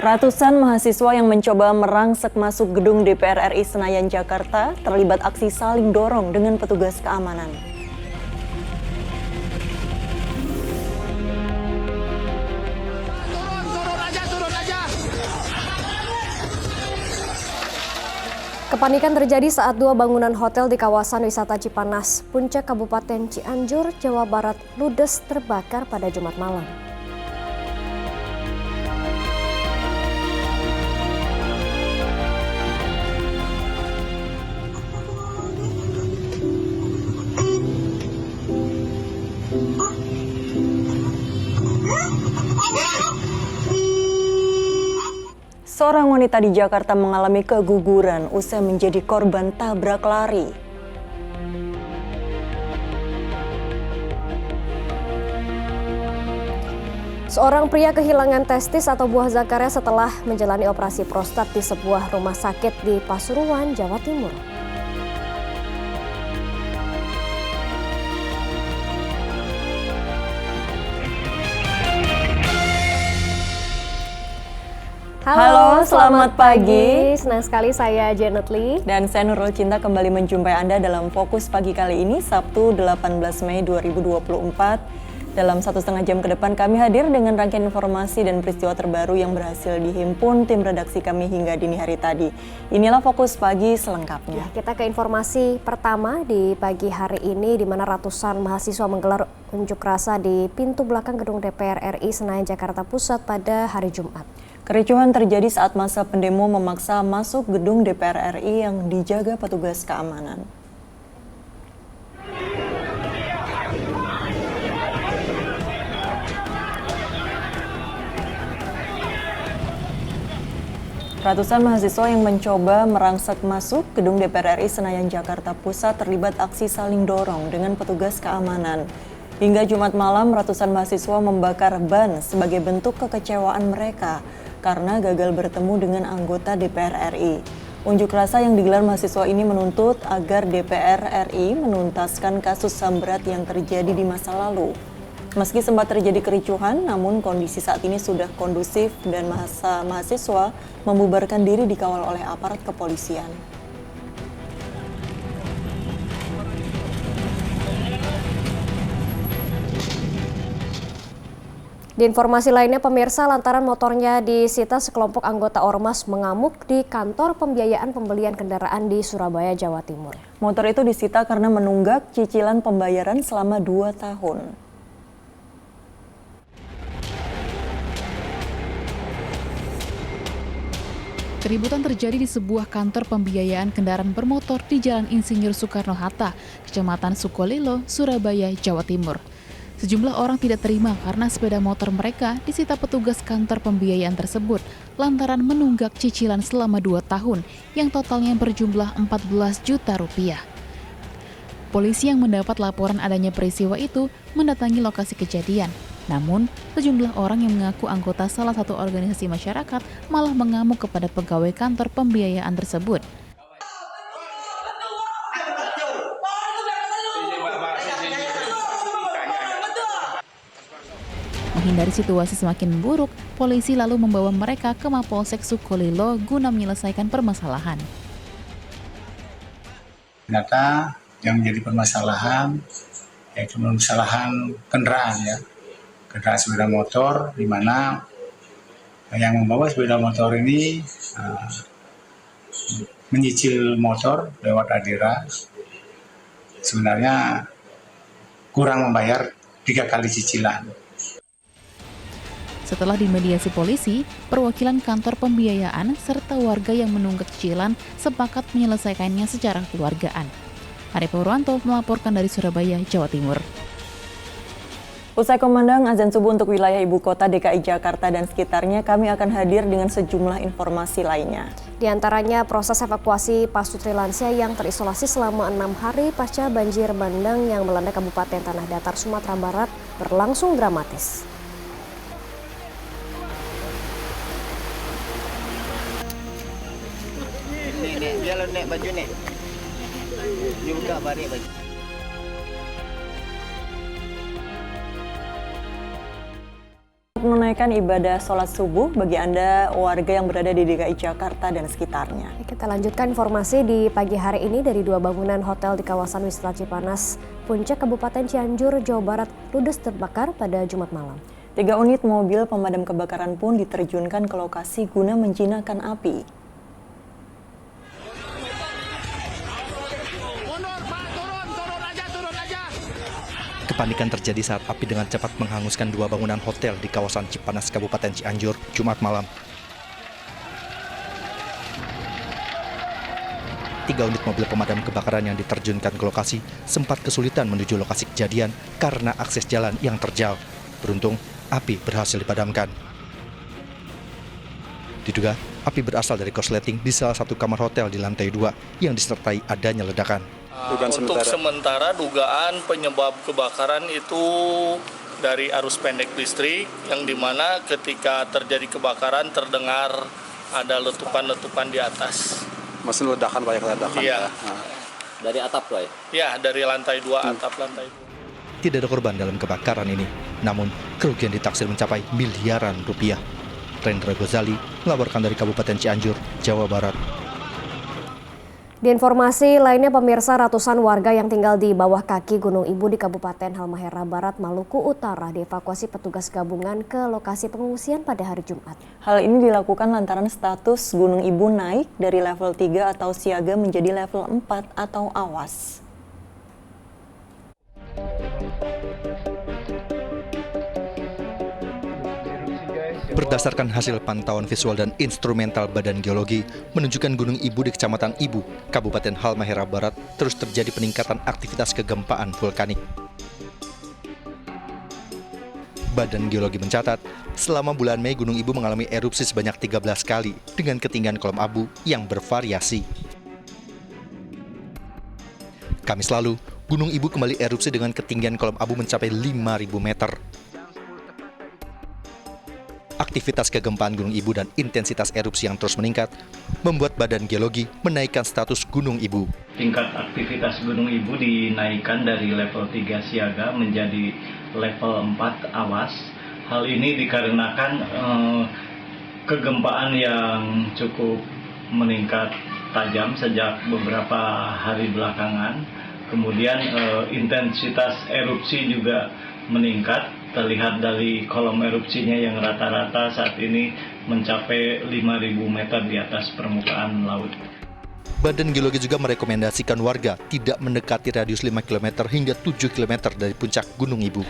Ratusan mahasiswa yang mencoba merangsek masuk gedung DPR RI Senayan, Jakarta terlibat aksi saling dorong dengan petugas keamanan. Kepanikan terjadi saat dua bangunan hotel di kawasan wisata Cipanas, Puncak Kabupaten Cianjur, Jawa Barat, ludes terbakar pada Jumat malam. Seorang wanita di Jakarta mengalami keguguran usai menjadi korban tabrak lari. Seorang pria kehilangan testis atau buah zakarnya setelah menjalani operasi prostat di sebuah rumah sakit di Pasuruan, Jawa Timur. Halo, selamat pagi. Senang sekali saya Janet Lee. Dan saya Nurul Cinta kembali menjumpai Anda dalam Fokus Pagi kali ini, Sabtu 18 Mei 2024. Dalam 1,5 jam ke depan kami hadir dengan rangkaian informasi dan peristiwa terbaru yang berhasil dihimpun tim redaksi kami hingga dini hari tadi. Inilah Fokus Pagi selengkapnya. Kita ke informasi pertama di pagi hari ini, di mana ratusan mahasiswa menggelar unjuk rasa di pintu belakang gedung DPR RI Senayan, Jakarta Pusat pada hari Jumat. Kericuhan terjadi saat masa pendemo memaksa masuk gedung DPR RI yang dijaga petugas keamanan. Ratusan mahasiswa yang mencoba merangsek masuk gedung DPR RI Senayan, Jakarta Pusat terlibat aksi saling dorong dengan petugas keamanan. Hingga Jumat malam, ratusan mahasiswa membakar ban sebagai bentuk kekecewaan mereka karena gagal bertemu dengan anggota DPR RI. Unjuk rasa yang digelar mahasiswa ini menuntut agar DPR RI menuntaskan kasus HAM berat yang terjadi di masa lalu. Meski sempat terjadi kericuhan, namun kondisi saat ini sudah kondusif dan mahasiswa membubarkan diri dikawal oleh aparat kepolisian. Di informasi lainnya, pemirsa, lantaran motornya disita, sekelompok anggota Ormas mengamuk di kantor pembiayaan pembelian kendaraan di Surabaya, Jawa Timur. Motor itu disita karena menunggak cicilan pembayaran selama 2 tahun. Keributan terjadi di sebuah kantor pembiayaan kendaraan bermotor di Jalan Insinyur Soekarno-Hatta, Kecamatan Sukolilo, Surabaya, Jawa Timur. Sejumlah orang tidak terima karena sepeda motor mereka disita petugas kantor pembiayaan tersebut lantaran menunggak cicilan selama 2 tahun yang totalnya berjumlah 14 juta rupiah. Polisi yang mendapat laporan adanya peristiwa itu mendatangi lokasi kejadian. Namun, sejumlah orang yang mengaku anggota salah satu organisasi masyarakat malah mengamuk kepada pegawai kantor pembiayaan tersebut. Menghindari situasi semakin memburuk, polisi lalu membawa mereka ke Mapolsek Sukolilo guna menyelesaikan permasalahan. Ternyata yang menjadi permasalahan yaitu permasalahan kendaraan, kendaraan sepeda motor, di mana yang membawa sepeda motor ini menyicil motor lewat Adira, sebenarnya kurang membayar 3 kali cicilan. Setelah dimediasi polisi, perwakilan kantor pembiayaan serta warga yang menunggak cicilan sepakat menyelesaikannya secara kekeluargaan. Ari Purwanto melaporkan dari Surabaya, Jawa Timur. Usai kumandang azan subuh untuk wilayah ibu kota DKI Jakarta dan sekitarnya, kami akan hadir dengan sejumlah informasi lainnya. Di antaranya proses evakuasi pasutri lansia yang terisolasi selama 6 hari pasca banjir bandang yang melanda Kabupaten Tanah Datar, Sumatera Barat berlangsung dramatis. Dia lo naik baju ni. Dia buka balik baju. menunaikan ibadah sholat subuh bagi Anda warga yang berada di DKI Jakarta dan sekitarnya. Kita lanjutkan informasi di pagi hari ini dari 2 bangunan hotel di kawasan wisata Cipanas, Puncak, Kabupaten Cianjur, Jawa Barat ludes terbakar pada Jumat malam. 3 unit mobil pemadam kebakaran pun diterjunkan ke lokasi guna menjinakkan api. Kepanikan terjadi saat api dengan cepat menghanguskan 2 bangunan hotel di kawasan Cipanas, Kabupaten Cianjur, Jumat malam. 3 unit mobil pemadam kebakaran yang diterjunkan ke lokasi sempat kesulitan menuju lokasi kejadian karena akses jalan yang terjal. Beruntung, api berhasil dipadamkan. Diduga, api berasal dari korsleting di salah satu kamar hotel di lantai 2 yang disertai adanya ledakan. Untuk sementara dugaan penyebab kebakaran itu dari arus pendek listrik yang dimana ketika terjadi kebakaran terdengar ada letupan-letupan di atas. Mesin ledakan, banyak ledakan. Iya. Dari atap tuh ya? Ya, dari lantai 2, atap lantai 2. Tidak ada korban dalam kebakaran ini, namun kerugian ditaksir mencapai miliaran rupiah. Rendra Ghazali melaporkan dari Kabupaten Cianjur, Jawa Barat. Di informasi lainnya, pemirsa, ratusan warga yang tinggal di bawah kaki Gunung Ibu di Kabupaten Halmahera Barat, Maluku Utara dievakuasi petugas gabungan ke lokasi pengungsian pada hari Jumat. Hal ini dilakukan lantaran status Gunung Ibu naik dari level 3 atau siaga menjadi level 4 atau awas. Berdasarkan hasil pantauan visual dan instrumental Badan Geologi, menunjukkan Gunung Ibu di Kecamatan Ibu, Kabupaten Halmahera Barat, terus terjadi peningkatan aktivitas kegempaan vulkanik. Badan Geologi mencatat, selama bulan Mei Gunung Ibu mengalami erupsi sebanyak 13 kali dengan ketinggian kolom abu yang bervariasi. Kamis lalu, Gunung Ibu kembali erupsi dengan ketinggian kolom abu mencapai 5.000 meter. Aktivitas kegempaan Gunung Ibu dan intensitas erupsi yang terus meningkat membuat Badan Geologi menaikkan status Gunung Ibu. Tingkat aktivitas Gunung Ibu dinaikkan dari level 3 siaga menjadi level 4 awas. Hal ini dikarenakan kegempaan yang cukup meningkat tajam sejak beberapa hari belakangan. Kemudian intensitas erupsi juga meningkat. Terlihat dari kolom erupsinya yang rata-rata saat ini mencapai 5.000 meter di atas permukaan laut. Badan Geologi juga merekomendasikan warga tidak mendekati radius 5 km hingga 7 km dari puncak Gunung Ibu.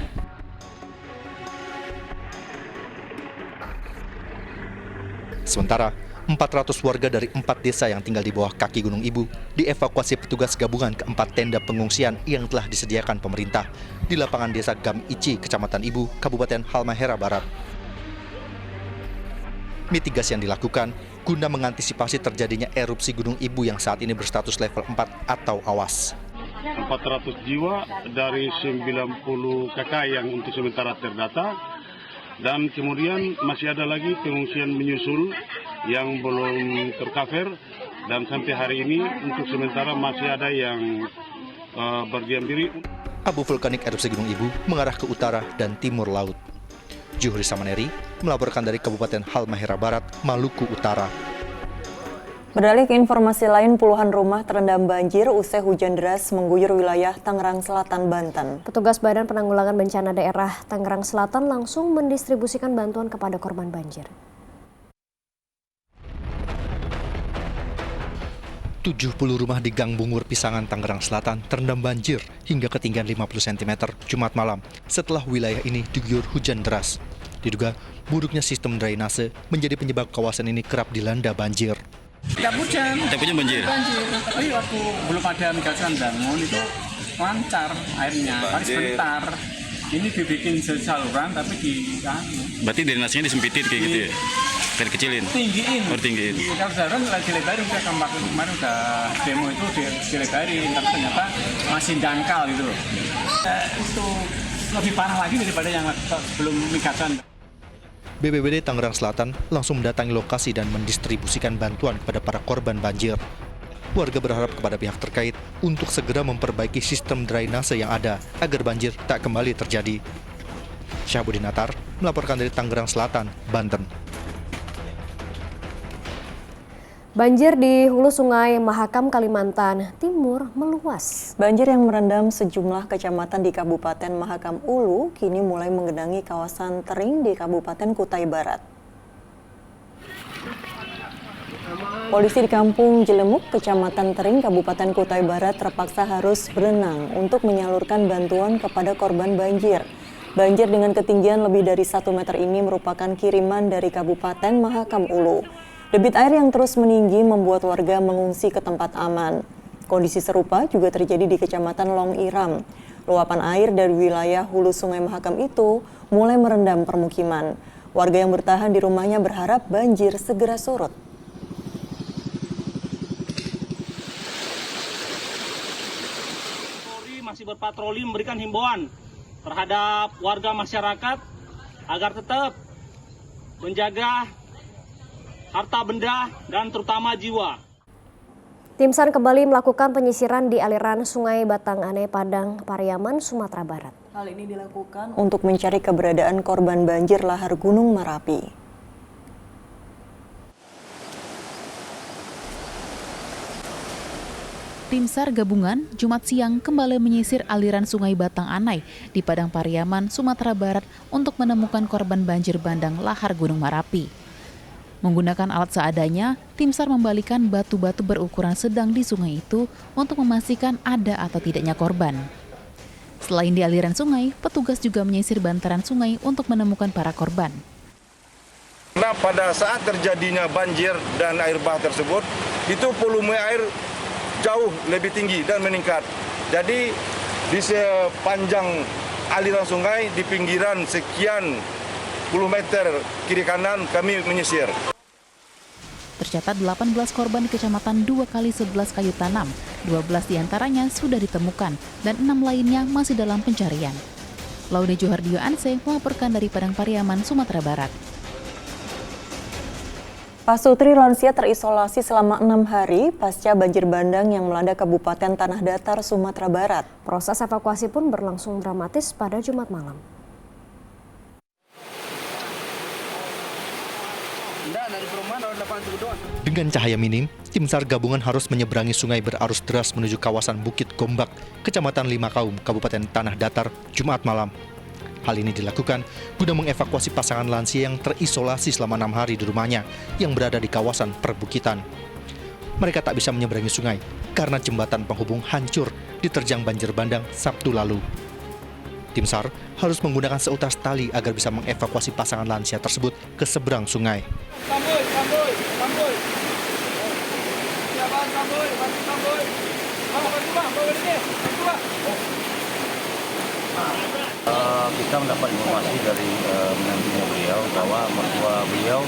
Sementara, 400 warga dari 4 desa yang tinggal di bawah kaki Gunung Ibu dievakuasi petugas gabungan ke 4 tenda pengungsian yang telah disediakan pemerintah di lapangan desa Gam Ici, Kecamatan Ibu, Kabupaten Halmahera Barat. Mitigasi yang dilakukan guna mengantisipasi terjadinya erupsi Gunung Ibu yang saat ini berstatus level 4 atau awas. 400 jiwa dari 90 KK yang untuk sementara terdata, dan kemudian masih ada lagi pengungsian menyusul yang belum tercover, dan sampai hari ini untuk sementara masih ada yang berdiam diri. Abu vulkanik erupsi Gunung Ibu mengarah ke utara dan timur laut. Juhri Samaneri melaporkan dari Kabupaten Halmahera Barat, Maluku Utara. Beralih ke informasi lain, puluhan rumah terendam banjir usai hujan deras mengguyur wilayah Tangerang Selatan, Banten. Petugas Badan Penanggulangan Bencana Daerah Tangerang Selatan langsung mendistribusikan bantuan kepada korban banjir. 70 rumah di Gang Bungur, Pisangan, Tangerang Selatan terendam banjir hingga ketinggian 50 cm Jumat malam setelah wilayah ini diguyur hujan deras. Diduga buruknya sistem drainase menjadi penyebab kawasan ini kerap dilanda banjir. Tiap hujan banjir. Tapi waktu belum ada migasan bangun itu lancar airnya, paling sebentar. Ini dibikin saluran tapi Berarti drainasenya disempitin kayak gitu ya? Kayak kecilin? Tinggiin. Tinggiin. Kalau saluran lagi dilebarin, kemarin udah demo itu dilebarin, tapi ternyata masih dangkal gitu loh. Itu lebih parah lagi daripada yang sebelum migasan. BPBD Tangerang Selatan langsung mendatangi lokasi dan mendistribusikan bantuan kepada para korban banjir. Warga berharap kepada pihak terkait untuk segera memperbaiki sistem drainase yang ada agar banjir tak kembali terjadi. Syahbudin Atar melaporkan dari Tangerang Selatan, Banten. Banjir di hulu Sungai Mahakam, Kalimantan Timur meluas. Banjir yang merendam sejumlah kecamatan di Kabupaten Mahakam Ulu kini mulai menggenangi kawasan Tering di Kabupaten Kutai Barat. Polisi di Kampung Jelemuk, Kecamatan Tering, Kabupaten Kutai Barat terpaksa harus berenang untuk menyalurkan bantuan kepada korban banjir. Banjir dengan ketinggian lebih dari 1 meter ini merupakan kiriman dari Kabupaten Mahakam Ulu. Debit air yang terus meninggi membuat warga mengungsi ke tempat aman. Kondisi serupa juga terjadi di Kecamatan Long Iram. Luapan air dari wilayah hulu Sungai Mahakam itu mulai merendam permukiman. Warga yang bertahan di rumahnya berharap banjir segera surut. Polri masih berpatroli memberikan himbauan terhadap warga masyarakat agar tetap menjaga harta benda dan terutama jiwa. Tim SAR kembali melakukan penyisiran di aliran Sungai Batang Ane, Padang, Pariaman, Sumatera Barat. Hal ini dilakukan untuk mencari keberadaan korban banjir lahar Gunung Merapi. Tim SAR gabungan Jumat siang kembali menyisir aliran Sungai Batang Anai di Padang Pariaman, Sumatera Barat untuk menemukan korban banjir bandang lahar Gunung Merapi. Menggunakan alat seadanya, tim SAR membalikan batu-batu berukuran sedang di sungai itu untuk memastikan ada atau tidaknya korban. Selain di aliran sungai, petugas juga menyisir bantaran sungai untuk menemukan para korban. Nah, pada saat terjadinya banjir dan air bah tersebut, itu volume air jauh lebih tinggi dan meningkat. Jadi di sepanjang aliran sungai, di pinggiran sekian puluh meter kiri kanan kami menyisir. Tercatat 18 korban di Kecamatan 2x11 Kayu Tanam, 12 diantaranya sudah ditemukan dan 6 lainnya masih dalam pencarian. Laude Johardio Anse melaporkan dari Padang Pariaman, Sumatera Barat. Pasutri lansia terisolasi selama 6 hari pasca banjir bandang yang melanda Kabupaten Tanah Datar, Sumatera Barat. Proses evakuasi pun berlangsung dramatis pada Jumat malam. Dengan cahaya minim, tim SAR gabungan harus menyeberangi sungai berarus deras menuju kawasan Bukit Gombak, Kecamatan Limakaum, Kabupaten Tanah Datar, Jumat malam. Hal ini dilakukan guna mengevakuasi pasangan lansia yang terisolasi selama 6 hari di rumahnya yang berada di kawasan perbukitan. Mereka tak bisa menyeberangi sungai karena jembatan penghubung hancur diterjang banjir bandang Sabtu lalu. Tim SAR harus menggunakan seutas tali agar bisa mengevakuasi pasangan lansia tersebut ke seberang sungai. Kita mendapat informasi dari menantunya beliau bahwa mertua beliau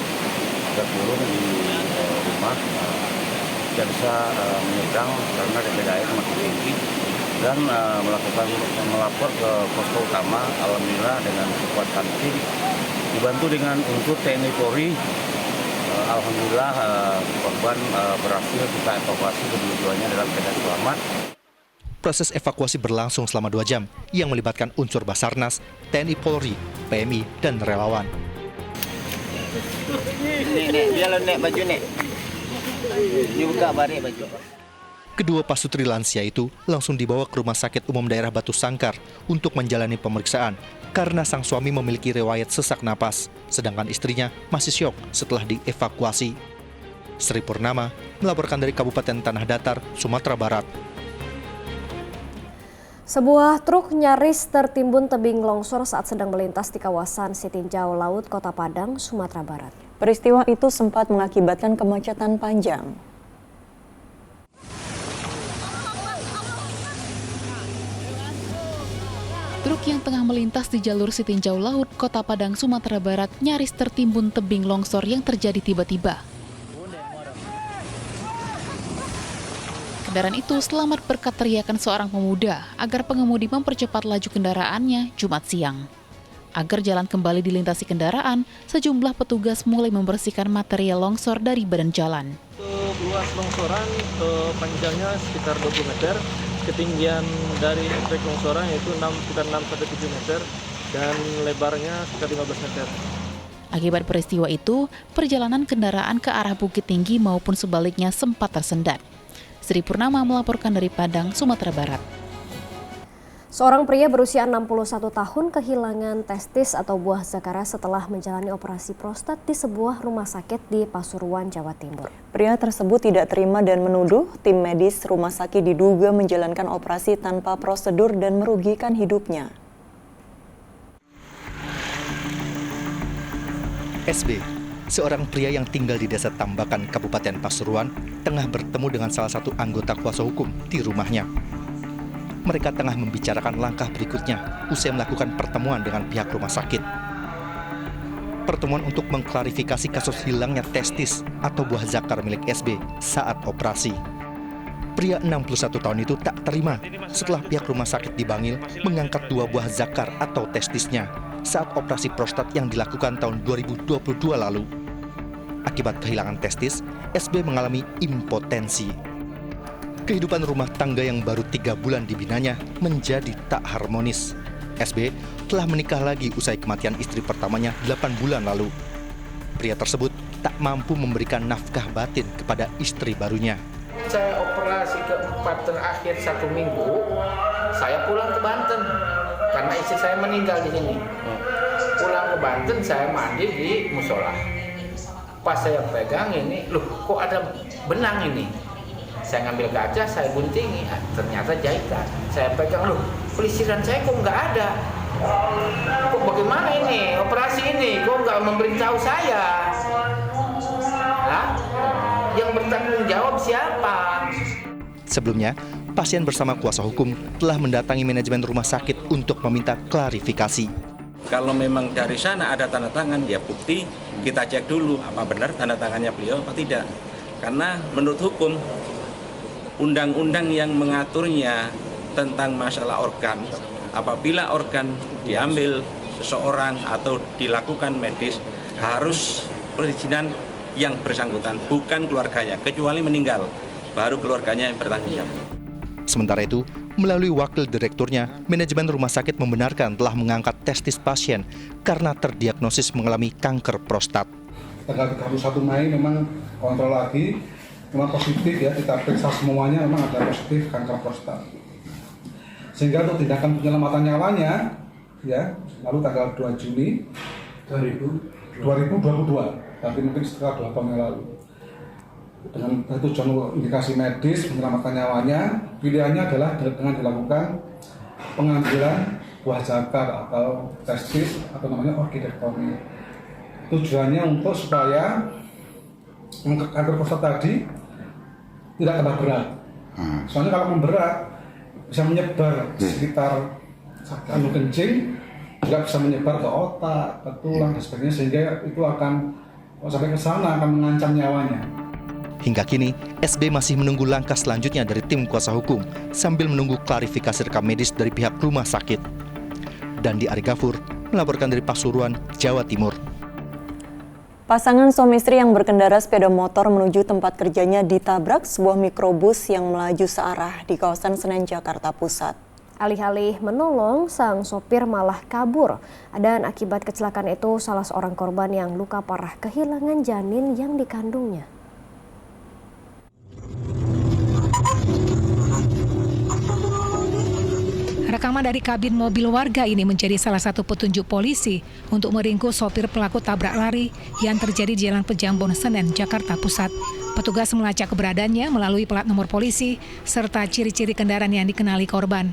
terkurung di rumah, tidak bisa menyeberang karena debit air makin tinggi, dan melapor ke posko utama. Alhamdulillah dengan kekuatan tim dibantu dengan unsur TNI Polri, alhamdulillah korban berhasil kita evakuasi kedua-duanya dalam keadaan selamat. Proses evakuasi berlangsung selama 2 jam yang melibatkan unsur Basarnas, TNI Polri, PMI, dan relawan. Kedua pasutri lansia itu langsung dibawa ke Rumah Sakit Umum Daerah Batu Sangkar untuk menjalani pemeriksaan karena sang suami memiliki riwayat sesak napas, sedangkan istrinya masih syok setelah dievakuasi. Sri Purnama melaporkan dari Kabupaten Tanah Datar, Sumatera Barat. Sebuah truk nyaris tertimbun tebing longsor saat sedang melintas di kawasan Sitinjau Laut, Kota Padang, Sumatera Barat. Peristiwa itu sempat mengakibatkan kemacetan panjang. Truk yang tengah melintas di jalur Sitinjau Laut, Kota Padang, Sumatera Barat nyaris tertimbun tebing longsor yang terjadi tiba-tiba. Kendaraan itu selamat berkat teriakan seorang pemuda agar pengemudi mempercepat laju kendaraannya Jumat siang. Agar jalan kembali dilintasi kendaraan, sejumlah petugas mulai membersihkan material longsor dari badan jalan. Untuk luas longsoran panjangnya sekitar 20 meter, ketinggian dari trek longsoran yaitu sekitar 6-7 meter, dan lebarnya sekitar 15 meter. Akibat peristiwa itu, perjalanan kendaraan ke arah Bukit Tinggi maupun sebaliknya sempat tersendat. Sri Purnama melaporkan dari Padang, Sumatera Barat. Seorang pria berusia 61 tahun kehilangan testis atau buah zakara setelah menjalani operasi prostat di sebuah rumah sakit di Pasuruan, Jawa Timur. Pria tersebut tidak terima dan menuduh tim medis rumah sakit diduga menjalankan operasi tanpa prosedur dan merugikan hidupnya. SB, seorang pria yang tinggal di Desa Tambakan, Kabupaten Pasuruan, tengah bertemu dengan salah satu anggota kuasa hukum di rumahnya. Mereka tengah membicarakan langkah berikutnya usai melakukan pertemuan dengan pihak rumah sakit. Pertemuan untuk mengklarifikasi kasus hilangnya testis atau buah zakar milik SB saat operasi. Pria 61 tahun itu tak terima setelah pihak rumah sakit di Bangil mengangkat 2 buah zakar atau testisnya saat operasi prostat yang dilakukan tahun 2022 lalu. Akibat kehilangan testis, SB mengalami impotensi. Kehidupan rumah tangga yang baru 3 bulan dibinanya menjadi tak harmonis. SB telah menikah lagi usai kematian istri pertamanya 8 bulan lalu. Pria tersebut tak mampu memberikan nafkah batin kepada istri barunya. Saya operasi keempat terakhir 1 minggu, saya pulang ke Banten karena istri saya meninggal di sini. Pulang ke Banten, saya mandi di musola. Pas saya pegang ini, loh kok ada benang ini? Saya ngambil kaca, saya guntingi, ternyata jahitan. Saya pegang, loh pelisiran saya kok nggak ada. Kok bagaimana ini, operasi ini, kok nggak memberitahu saya? Hah? Yang bertanggung jawab siapa? Sebelumnya, pasien bersama kuasa hukum telah mendatangi manajemen rumah sakit untuk meminta klarifikasi. Kalau memang dari sana ada tanda tangan, ya bukti kita cek dulu apa benar tanda tangannya beliau apa tidak. Karena menurut hukum, undang-undang yang mengaturnya tentang masalah organ, apabila organ diambil seseorang atau dilakukan medis, harus perizinan yang bersangkutan, bukan keluarganya, kecuali meninggal, baru keluarganya yang bertanggung jawab. Sementara itu, melalui wakil direkturnya, manajemen rumah sakit membenarkan telah mengangkat testis pasien karena terdiagnosis mengalami kanker prostat. Tanggal 31 Mei memang kontrol lagi, memang positif ya, kita periksa semuanya memang ada positif kanker prostat. Sehingga untuk tindakan penyelamatan nyawanya, ya, lalu tanggal 2 Juni 2022, tapi mungkin setelah 2 tahun yang lalu. Dengan tujuan indikasi medis menyelamatkan nyawanya, pilihannya adalah dengan dilakukan pengambilan buah zakar atau testis atau namanya orkidektomi. Tujuannya untuk supaya kanker prostat tadi tidak tambah berat. Soalnya kalau memberat bisa menyebar sekitar kandung kencing, juga bisa menyebar ke otak, ke tulang dan sebagainya, sehingga itu akan sampai ke sana akan mengancam nyawanya. Hingga kini, SB masih menunggu langkah selanjutnya dari tim kuasa hukum sambil menunggu klarifikasi rekam medis dari pihak rumah sakit. Dandi Arigafur melaporkan dari Pasuruan, Jawa Timur. Pasangan suami istri yang berkendara sepeda motor menuju tempat kerjanya ditabrak sebuah mikrobus yang melaju searah di kawasan Senen, Jakarta Pusat. Alih-alih menolong, sang sopir malah kabur. Dan akibat kecelakaan itu, salah seorang korban yang luka parah kehilangan janin yang dikandungnya. Rekaman dari kabin mobil warga ini menjadi salah satu petunjuk polisi untuk meringkus sopir pelaku tabrak lari yang terjadi di Jalan Pejambon, Senen, Jakarta Pusat. Petugas melacak keberadaannya melalui plat nomor polisi serta ciri-ciri kendaraan yang dikenali korban.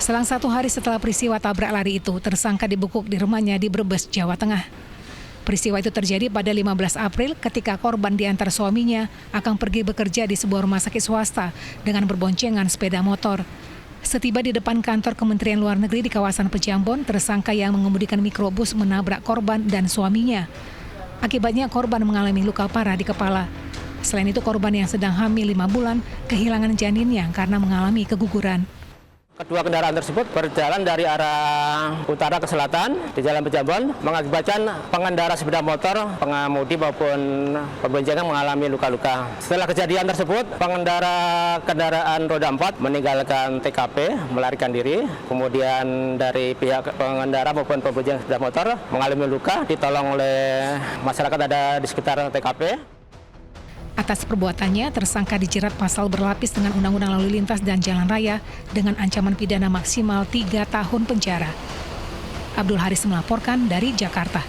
Selang 1 hari setelah peristiwa tabrak lari itu, tersangka dibekuk di rumahnya di Brebes, Jawa Tengah. Peristiwa itu terjadi pada 15 April ketika korban diantar suaminya akan pergi bekerja di sebuah rumah sakit swasta dengan berboncengan sepeda motor. Setiba di depan kantor Kementerian Luar Negeri di kawasan Pejambon, tersangka yang mengemudikan mikrobus menabrak korban dan suaminya. Akibatnya korban mengalami luka parah di kepala. Selain itu korban yang sedang hamil 5 bulan kehilangan janinnya karena mengalami keguguran. Kedua kendaraan tersebut berjalan dari arah utara ke selatan di Jalan Pejambon, mengakibatkan pengendara sepeda motor, pengemudi maupun pemboncengan mengalami luka-luka. Setelah kejadian tersebut, pengendara kendaraan roda 4 meninggalkan TKP, melarikan diri. Kemudian dari pihak pengendara maupun pemboncengan sepeda motor mengalami luka, ditolong oleh masyarakat ada di sekitar TKP. Atas perbuatannya, tersangka dijerat pasal berlapis dengan Undang-Undang Lalu Lintas dan Jalan Raya dengan ancaman pidana maksimal 3 tahun penjara. Abdul Haris melaporkan dari Jakarta.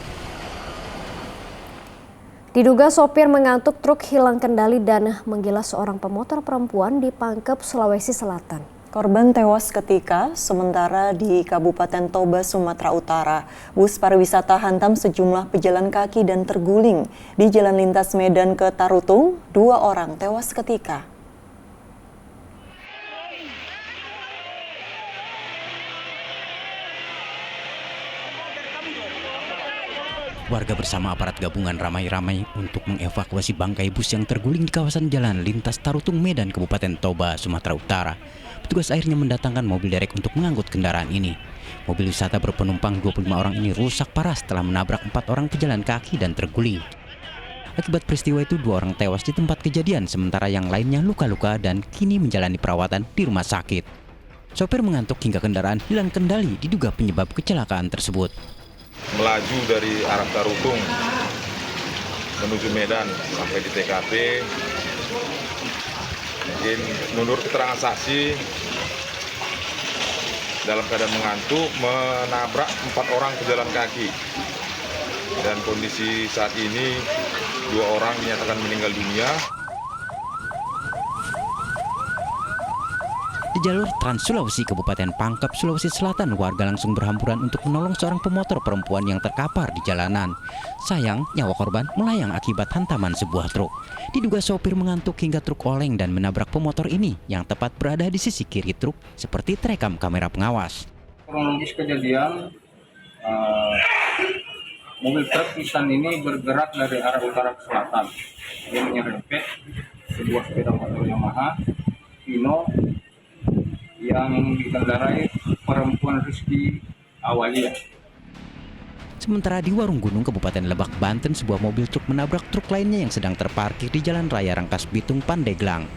Diduga sopir mengantuk truk hilang kendali dan menggilas seorang pemotor perempuan di Pangkep, Sulawesi Selatan. Korban tewas ketika sementara di Kabupaten Toba, Sumatera Utara. Bus pariwisata hantam sejumlah pejalan kaki dan terguling. Di jalan lintas Medan ke Tarutung, 2 orang tewas ketika. Warga bersama aparat gabungan ramai-ramai untuk mengevakuasi bangkai bus yang terguling di kawasan jalan lintas Tarutung Medan, Kabupaten Toba, Sumatera Utara. Petugas akhirnya mendatangkan mobil derek untuk mengangkut kendaraan ini. Mobil wisata berpenumpang 25 orang ini rusak parah setelah menabrak 4 orang pejalan kaki dan terguling. Akibat peristiwa itu 2 orang tewas di tempat kejadian, sementara yang lainnya luka-luka dan kini menjalani perawatan di rumah sakit. Sopir mengantuk hingga kendaraan hilang kendali, diduga penyebab kecelakaan tersebut. Melaju dari arah Tarutung menuju Medan sampai di TKP. Mungkin menurut keterangan saksi, dalam keadaan mengantuk menabrak 4 orang pejalan kaki. Dan kondisi saat ini 2 orang dinyatakan meninggal dunia. Di jalur Trans Sulawesi, Kabupaten Pangkep, Sulawesi Selatan, warga langsung berhamburan untuk menolong seorang pemotor perempuan yang terkapar di jalanan. Sayang, nyawa korban melayang akibat hantaman sebuah truk. Diduga sopir mengantuk hingga truk oleng dan menabrak pemotor ini yang tepat berada di sisi kiri truk seperti terekam kamera pengawas. Kronologis kejadian, mobil truk Nissan ini bergerak dari arah utara ke selatan. Dia menyerempet sebuah sepeda motor Yamaha Hino yang dikendarai perempuan Rizky Awalia. Sementara di Warung Gunung, Kabupaten Lebak, Banten, sebuah mobil truk menabrak truk lainnya yang sedang terparkir di Jalan Raya Rangkas Bitung, Pandeglang.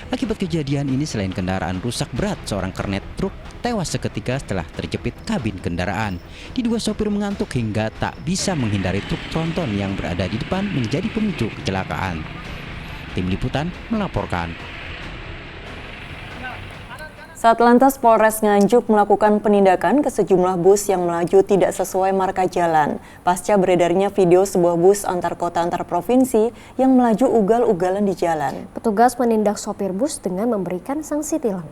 Akibat kejadian ini, selain kendaraan rusak berat, seorang kernet truk tewas seketika setelah terjepit kabin kendaraan. Diduga sopir mengantuk hingga tak bisa menghindari truk tronton yang berada di depan menjadi pemicu kecelakaan. Tim Liputan melaporkan. Satlantas Polres Nganjuk melakukan penindakan ke sejumlah bus yang melaju tidak sesuai marka jalan. Pasca beredarnya video sebuah bus antar kota antar provinsi yang melaju ugal-ugalan di jalan. Petugas menindak sopir bus dengan memberikan sanksi tilang.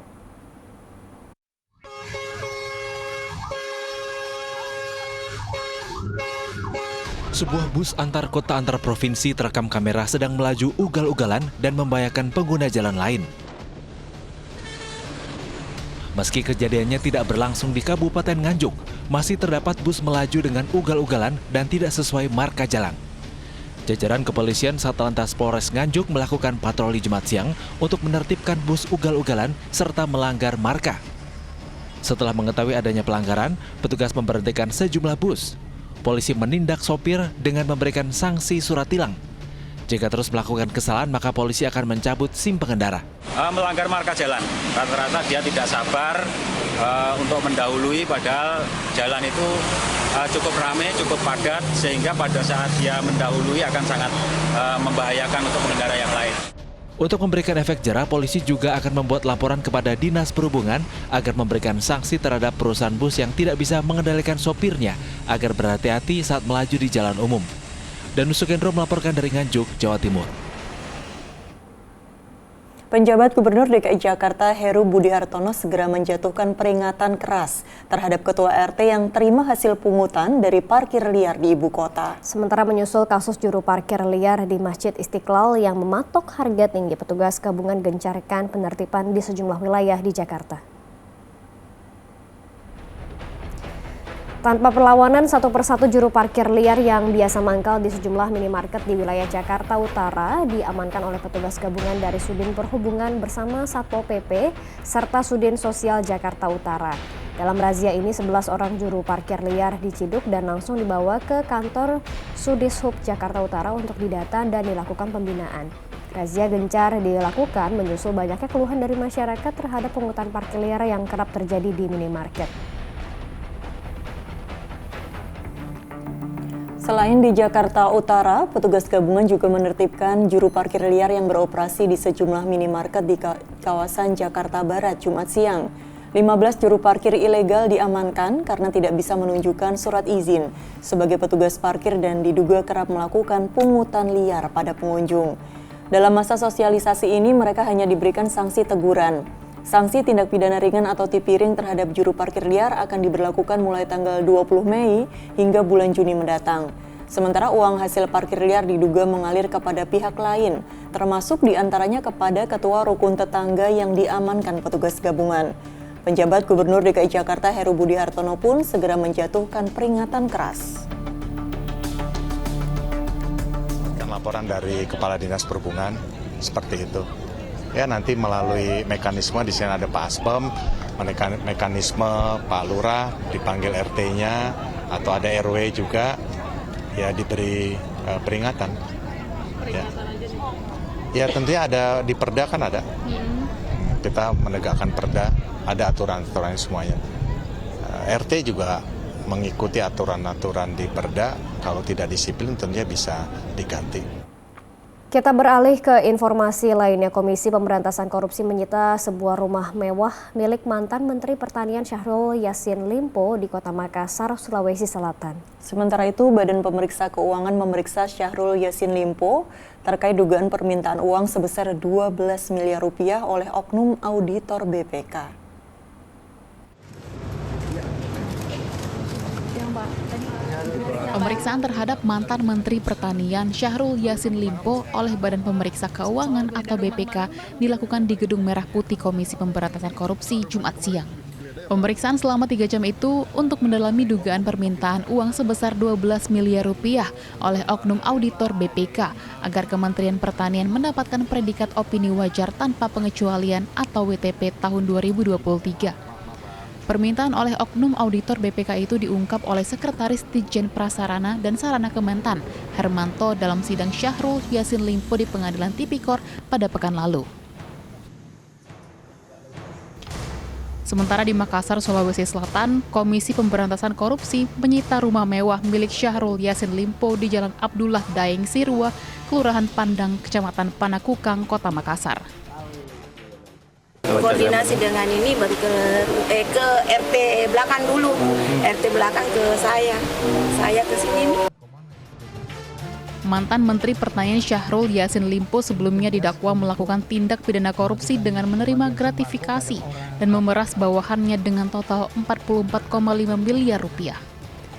Sebuah bus antar kota antar provinsi terekam kamera sedang melaju ugal-ugalan dan membahayakan pengguna jalan lain. Meski kejadiannya tidak berlangsung di Kabupaten Nganjuk, masih terdapat bus melaju dengan ugal-ugalan dan tidak sesuai marka jalan. Jajaran kepolisian Satlantas Polres Nganjuk melakukan patroli Jumat siang untuk menertibkan bus ugal-ugalan serta melanggar marka. Setelah mengetahui adanya pelanggaran, petugas memberhentikan sejumlah bus. Polisi menindak sopir dengan memberikan sanksi surat tilang. Jika terus melakukan kesalahan, maka polisi akan mencabut SIM pengendara. Melanggar marka jalan, rata-rata dia tidak sabar untuk mendahului, padahal jalan itu cukup ramai, cukup padat, sehingga pada saat dia mendahului akan sangat membahayakan untuk pengendara yang lain. Untuk memberikan efek jera, polisi juga akan membuat laporan kepada Dinas Perhubungan agar memberikan sanksi terhadap perusahaan bus yang tidak bisa mengendalikan sopirnya agar berhati-hati saat melaju di jalan umum. Danus Sukendro melaporkan dari Nganjuk, Jawa Timur. Penjabat Gubernur DKI Jakarta Heru Budi Hartono segera menjatuhkan peringatan keras terhadap Ketua RT yang terima hasil pungutan dari parkir liar di ibu kota. Sementara menyusul kasus juru parkir liar di Masjid Istiqlal yang mematok harga tinggi, petugas gabungan gencarkan penertiban di sejumlah wilayah di Jakarta. Tanpa perlawanan, satu persatu juru parkir liar yang biasa mangkal di sejumlah minimarket di wilayah Jakarta Utara diamankan oleh petugas gabungan dari Sudin Perhubungan bersama Satpol PP serta Sudin Sosial Jakarta Utara. Dalam razia ini 11 orang juru parkir liar diciduk dan langsung dibawa ke kantor Sudishub Jakarta Utara untuk didata dan dilakukan pembinaan. Razia gencar dilakukan menyusul banyaknya keluhan dari masyarakat terhadap pungutan parkir liar yang kerap terjadi di minimarket. Selain di Jakarta Utara, petugas gabungan juga menertibkan juru parkir liar yang beroperasi di sejumlah minimarket di kawasan Jakarta Barat Jumat siang. 15 juru parkir ilegal diamankan karena tidak bisa menunjukkan surat izin sebagai petugas parkir dan diduga kerap melakukan pungutan liar pada pengunjung. Dalam masa sosialisasi ini, mereka hanya diberikan sanksi teguran. Sanksi tindak pidana ringan atau tipiring terhadap juru parkir liar akan diberlakukan mulai tanggal 20 Mei hingga bulan Juni mendatang. Sementara uang hasil parkir liar diduga mengalir kepada pihak lain, termasuk diantaranya kepada ketua rukun tetangga yang diamankan petugas gabungan. Penjabat Gubernur DKI Jakarta Heru Budi Hartono pun segera menjatuhkan peringatan keras. Laporan dari Kepala Dinas Perhubungan seperti itu. Ya, nanti melalui mekanisme di sini ada Pak Aspem, mekanisme Pak Lurah dipanggil RT-nya atau ada RW juga, ya diberi peringatan. Ya tentunya ada di Perda kan ada. Kita menegakkan Perda, ada aturan-aturan semuanya. RT juga mengikuti aturan-aturan di Perda, kalau tidak disiplin tentunya bisa diganti. Kita beralih ke informasi lainnya. Komisi Pemberantasan Korupsi menyita sebuah rumah mewah milik mantan Menteri Pertanian Syahrul Yassin Limpo di Kota Makassar, Sulawesi Selatan. Sementara itu, Badan Pemeriksa Keuangan memeriksa Syahrul Yassin Limpo terkait dugaan permintaan uang sebesar 12 miliar rupiah oleh oknum auditor BPK. Pemeriksaan terhadap mantan Menteri Pertanian Syahrul Yassin Limpo oleh Badan Pemeriksa Keuangan atau BPK dilakukan di Gedung Merah Putih Komisi Pemberantasan Korupsi Jumat siang. Pemeriksaan selama 3 jam itu untuk mendalami dugaan permintaan uang sebesar 12 miliar rupiah oleh oknum auditor BPK agar Kementerian Pertanian mendapatkan predikat opini wajar tanpa pengecualian atau WTP tahun 2023. Permintaan oleh oknum auditor BPK itu diungkap oleh Sekretaris Ditjen Prasarana dan Sarana Kementan, Hermanto, dalam sidang Syahrul Yassin Limpo di Pengadilan Tipikor pada pekan lalu. Sementara di Makassar, Sulawesi Selatan, Komisi Pemberantasan Korupsi menyita rumah mewah milik Syahrul Yassin Limpo di Jalan Abdullah Daeng Sirua, Kelurahan Pandang, Kecamatan Panakukang, Kota Makassar. Koordinasi dengan ini baru ke RT belakang dulu, RT belakang ke saya ke sini nih. Mantan Menteri Pertanian Syahrul Yassin Limpo sebelumnya didakwa melakukan tindak pidana korupsi dengan menerima gratifikasi dan memeras bawahannya dengan total 44,5 miliar rupiah.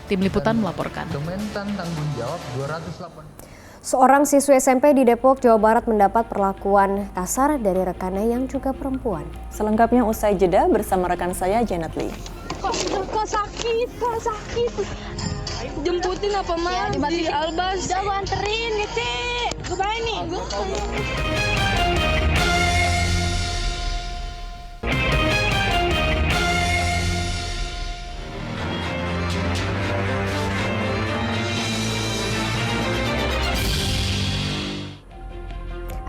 Tim Liputan melaporkan. Kementan tanggung jawab 208. Seorang siswi SMP di Depok, Jawa Barat mendapat perlakuan kasar dari rekannya yang juga perempuan. Selengkapnya usai jeda bersama rekan saya Janet Lee. Kok sakit. Jemputin apa mas di Albas? Udah gue anterin nih, Cik. Gue baik nih.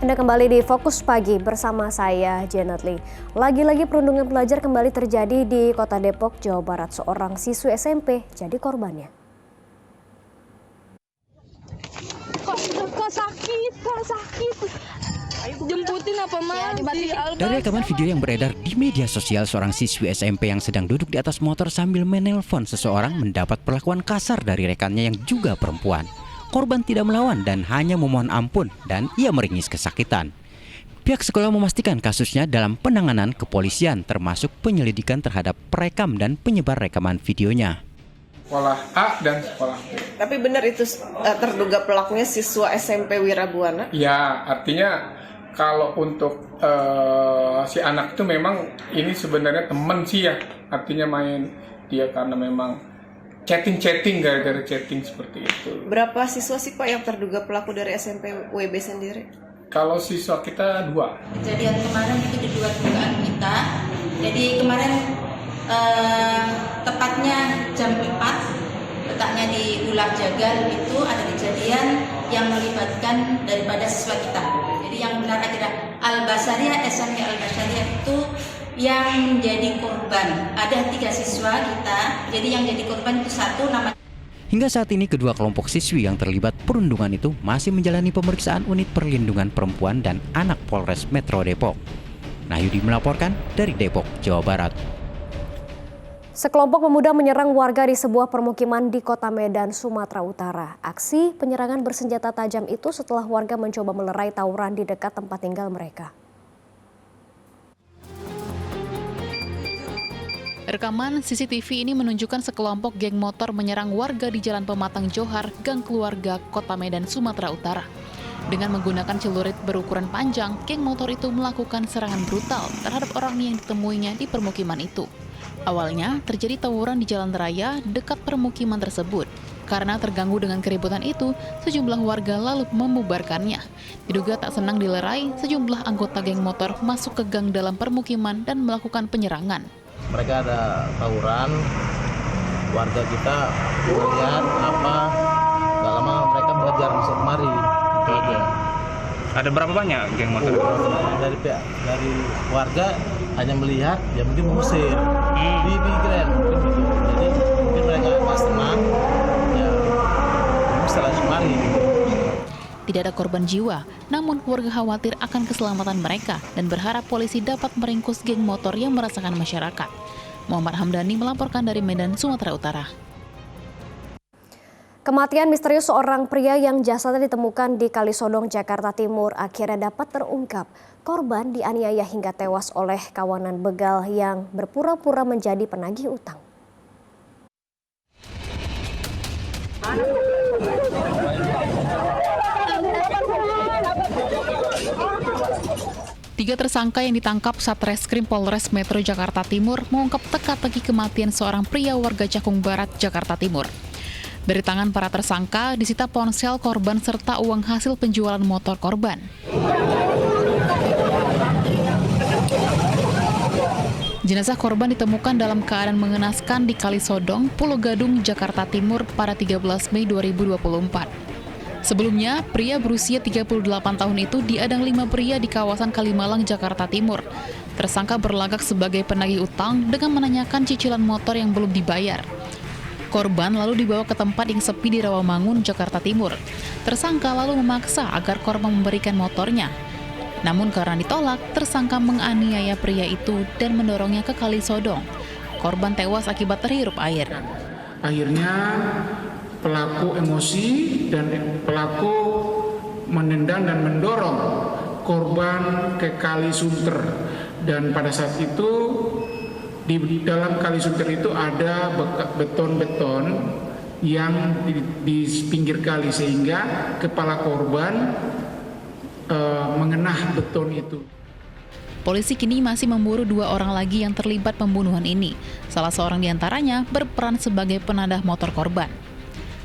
Anda kembali di Fokus Pagi bersama saya, Janet Lee. Lagi-lagi perundungan pelajar kembali terjadi di Kota Depok, Jawa Barat. Seorang siswi SMP jadi korbannya. Kok sakit. Jemputin apa mas di Albas? Dari rekaman video yang beredar di media sosial, seorang siswi SMP yang sedang duduk di atas motor sambil menelpon seseorang mendapat perlakuan kasar dari rekannya yang juga perempuan. Korban tidak melawan dan hanya memohon ampun dan ia meringis kesakitan. Pihak sekolah memastikan kasusnya dalam penanganan kepolisian termasuk penyelidikan terhadap perekam dan penyebar rekaman videonya. Sekolah A dan sekolah B. Tapi benar itu terduga pelakunya siswa SMP Wirabuana? Ya, artinya kalau untuk si anak itu memang ini sebenarnya teman sih ya. Artinya main dia karena memang chatting gara-gara chatting seperti itu. Berapa siswa sih Pak yang terduga pelaku dari SMP WB sendiri? Kalau siswa kita 2. Kejadian kemarin itu di 2 dugaan kita. Jadi kemarin tepatnya jam 4, letaknya di Ulah Jagal, itu ada kejadian yang melibatkan daripada siswa kita. Jadi yang benar adalah Al-Basariah, SMP Al-Basariah itu yang menjadi korban. Ada 3 siswa kita, jadi yang jadi korban itu 1 nama. Hingga saat ini kedua kelompok siswi yang terlibat perundungan itu masih menjalani pemeriksaan Unit Perlindungan Perempuan dan Anak Polres Metro Depok. Nahyudi melaporkan dari Depok, Jawa Barat. Sekelompok pemuda menyerang warga di sebuah permukiman di Kota Medan, Sumatera Utara. Aksi penyerangan bersenjata tajam itu setelah warga mencoba melerai tawuran di dekat tempat tinggal mereka. Rekaman CCTV ini menunjukkan sekelompok geng motor menyerang warga di Jalan Pematang Johar, Gang Keluarga, Kota Medan, Sumatera Utara. Dengan menggunakan celurit berukuran panjang, geng motor itu melakukan serangan brutal terhadap orang yang ditemuinya di permukiman itu. Awalnya terjadi tawuran di jalan raya dekat permukiman tersebut. Karena terganggu dengan keributan itu, sejumlah warga lalu membubarkannya. Diduga tak senang dilerai, sejumlah anggota geng motor masuk ke gang dalam permukiman dan melakukan penyerangan. Mereka ada tawuran, warga kita melihat gak lama mereka mengejar masuk kemari. Ada berapa banyak geng motor? Dari warga hanya melihat, ya mungkin mengusir di grand, jadi mungkin mereka nggak senang, ya bisa langsung lari. Tidak ada korban jiwa, namun warga khawatir akan keselamatan mereka dan berharap polisi dapat meringkus geng motor yang meresahkan masyarakat. Muhammad Hamdani melaporkan dari Medan, Sumatera Utara. Kematian misterius seorang pria yang jasadnya ditemukan di Kalisodong, Jakarta Timur akhirnya dapat terungkap. Korban dianiaya hingga tewas oleh kawanan begal yang berpura-pura menjadi penagih utang. Tiga tersangka yang ditangkap Satreskrim Polres Metro Jakarta Timur mengungkap teka-teki kematian seorang pria warga Cakung Barat, Jakarta Timur. Dari tangan para tersangka disita ponsel korban serta uang hasil penjualan motor korban. Jenazah korban ditemukan dalam keadaan mengenaskan di Kalisodong, Pulau Gadung, Jakarta Timur pada 13 Mei 2024. Sebelumnya, pria berusia 38 tahun itu diadang 5 pria di kawasan Kalimalang, Jakarta Timur. Tersangka berlagak sebagai penagih utang dengan menanyakan cicilan motor yang belum dibayar. Korban lalu dibawa ke tempat yang sepi di Rawamangun, Jakarta Timur. Tersangka lalu memaksa agar korban memberikan motornya. Namun karena ditolak, tersangka menganiaya pria itu dan mendorongnya ke Kalisodong. Korban tewas akibat terhirup air. Akhirnya pelaku emosi dan pelaku menendang dan mendorong korban ke Kali Sunter, dan pada saat itu di dalam Kali Sunter itu ada beton-beton yang di pinggir kali sehingga kepala korban mengenah beton itu. Polisi kini masih memburu 2 orang lagi yang terlibat pembunuhan ini. Salah seorang diantaranya berperan sebagai penadah motor korban.